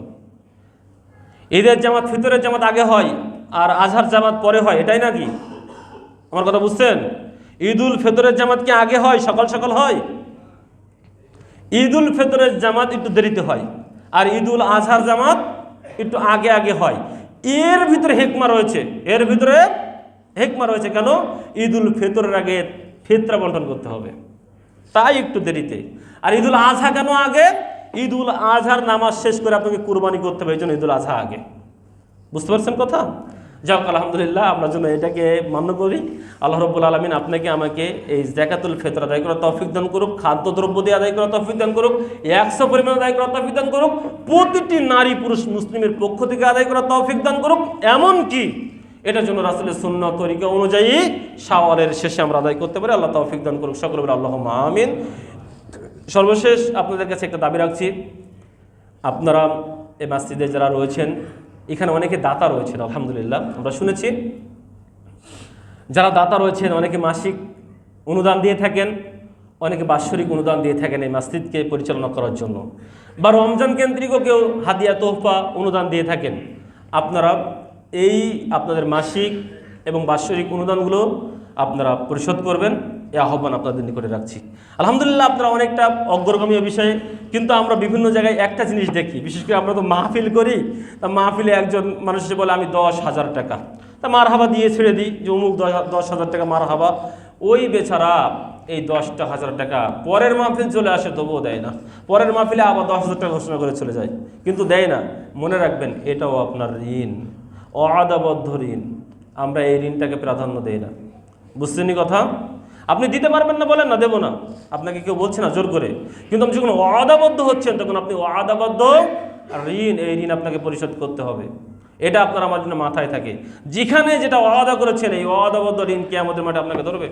ঈদের জামাত ফিতরের জামাত আগে হয় আর আজহার জামাত পরে হয়, এটাই নাকি? আমার কথা বুঝছেন? ঈদুল ফিতরের জামাত কি আগে হয়, সকাল সকাল হয়? ঈদুল ফিতরের জামাত একটু দেরিতে হয়, আর ঈদুল আজহার জামাত একটু আগে আগে হয়। এর ভিতরে হেকমা রয়েছে, এর ভিতরে হেকমা রয়েছে। কেন? ঈদুল ফিতরের আগে ফিতরা বন্টন করতে হবে, তাই একটু দেরিতে। আর ঈদুল আজহা কেন আগে? ঈদুল আজহার নামাজ শেষ করে আপনাকে কুরবানি করতে হবে, এই জন্য ঈদুল আজহা আগে। বুঝতে পারছেন কথা? যাক, আলহামদুলিল্লাহ, আমরা জন্য এটাকে মান্য করি। আল্লাহ রাব্বুল আলামিন আপনাকে আমাকে এই যাকাতুল ফিতর আদায় করার তৌফিক দান করুক, খাদ্যদ্রব্য দিয়ে আদায় করার তৌফিক দান করুক, 100 পরিমাণ আদায় করার তৌফিক দান করুক, প্রতিটি নারী পুরুষ মুসলিমের পক্ষ থেকে আদায় করার তৌফিক দান করুক। এমনকি এটার জন্য রাসূলের সুন্নাত তরিকা অনুযায়ী শাওয়ালের শেষে আমরা আদায় করতে পারি। আল্লাহ তৌফিক দান করুক, সকলে বলে আল্লাহুম্মা আমিন। সর্বশেষ আপনাদের কাছে একটা দাবি রাখছি, আপনারা এই মসজিদে যারা রয়েছেন, এখানে অনেকে দাতা রয়েছেন, আলহামদুলিল্লাহ আমরা শুনেছি। যারা দাতা রয়েছেন অনেকে মাসিক অনুদান দিয়ে থাকেন, অনেকে বাৎসরিক অনুদান দিয়ে থাকেন এই মসজিদকে পরিচালনা করার জন্য, বা রমজান কেন্দ্রিকও কেউ হাদিয়া তোহফা অনুদান দিয়ে থাকেন। আপনারা এই আপনাদের মাসিক এবং বাৎসরিক অনুদানগুলো আপনারা পরিশোধ করবেন, এই আহ্বান আপনাদের নিকটে রাখছি। আলহামদুলিল্লাহ, আপনারা অনেকটা অগ্রগামী বিষয়ে, কিন্তু আমরা বিভিন্ন জায়গায় একটা জিনিস দেখি, বিশেষ করে আমরা তো মাহফিল করি, তা মাহফিলে একজন মানুষ এসে বলে আমি 10,000 টাকা, তা মারহাবা দিয়ে ছেড়ে দিই যে অমুক 10,000 টাকা মারহাবা। ওই বেচারা এই 10,000 টাকা পরের মাহফিল চলে আসে তবুও দেয় না, পরের মাহফিলে আবার 10,000 টাকা ঘোষণা করে চলে যায়, কিন্তু দেয় না। মনে রাখবেন, এটাও আপনার ঋণ, অআদাবদ্ধ ঋণ। আমরা এই ঋণটাকে প্রাধান্য দেই না। বুঝছেনই কথা? আপনি দিতে পারবেন না বলেন না, দেবো না, আপনাকে কেউ বলছে না জোর করে, কিন্তু আপনি যখন ওয়াদাবদ্ধ হচ্ছেন তখন আপনি ওয়াদাবদ্ধ ঋণ, এই ঋণ আপনাকে পরিশোধ করতে হবে। এটা আপনার আমার জন্য মাথায় থাকে। যেখানে যেটা ওয়াদা করেছেন, এই ওয়াদাবদ্ধ ঋণ কিয়ামতের মাঠে আপনাকে ধরবে,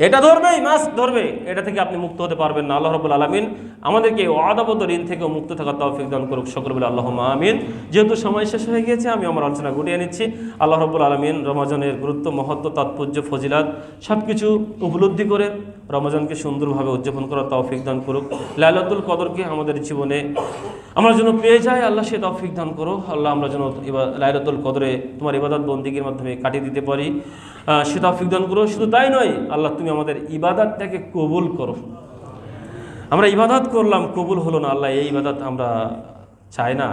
এটা ধরবেই, মাস্ক ধরবে। এটা থেকে আপনি মুক্ত হতে পারবেন না। আল্লাহ রাব্বুল আলামিন আমাদেরকে ওয়াদাবদ্ধ ঋণ থেকেও মুক্ত থাকার তৌফিক দান করুক, সকলে বলে আল্লাহুম্মা আমিন। যেহেতু সময় শেষ হয়ে গিয়েছে, আমি আমার আলোচনা গুটিয়ে নিচ্ছি। আল্লাহ রাব্বুল আলামিন রমজানের গুরুত্ব, মহত্ব, তাৎপর্য, ফজিলাত সব কিছু উপলব্ধি করে রমজানকে সুন্দরভাবে উদযাপন করার তৌফিক দান করুক। লাইলাতুল কদরকে আমাদের জীবনে আমরা যেন পেয়ে যাই, আল্লাহ সে তৌফিক দান করো। আল্লাহ আমরা যেন লাইলাতুল কদরে তোমার ইবাদত বন্দিগির মাধ্যমে কাটিয়ে দিতে পারি, সে তৌফিক দান করো। শুধু তাই নয়, আল্লাহ তুমি আমাদের ইবাদতটাকে কবুল করো। আমরা ইবাদত করলাম, কবুল হলো না, আল্লাহ এই ইবাদত আমরা চাই না।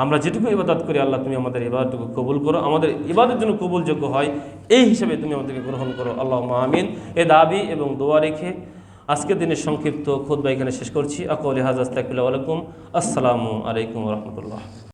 আমরা যেটুকু ইবাদত করি, আল্লাহ তুমি আমাদের ইবাদতটুকু কবুল করো, আমাদের ইবাদতের জন্য কবুলযোগ্য হয় এই হিসেবে তুমি আমাদেরকে গ্রহণ করো। আল্লাহুম্মা আমিন। এ দাবি এবং দোয়া রেখে আজকের দিনের সংক্ষিপ্ত খুতবা এখানে শেষ করছি। আকুলু হাযা, আস্তাগফিরুল্লাহ ওয়া লাকুম। আসসালামু আলাইকুম ওয়া রাহমাতুল্লাহ।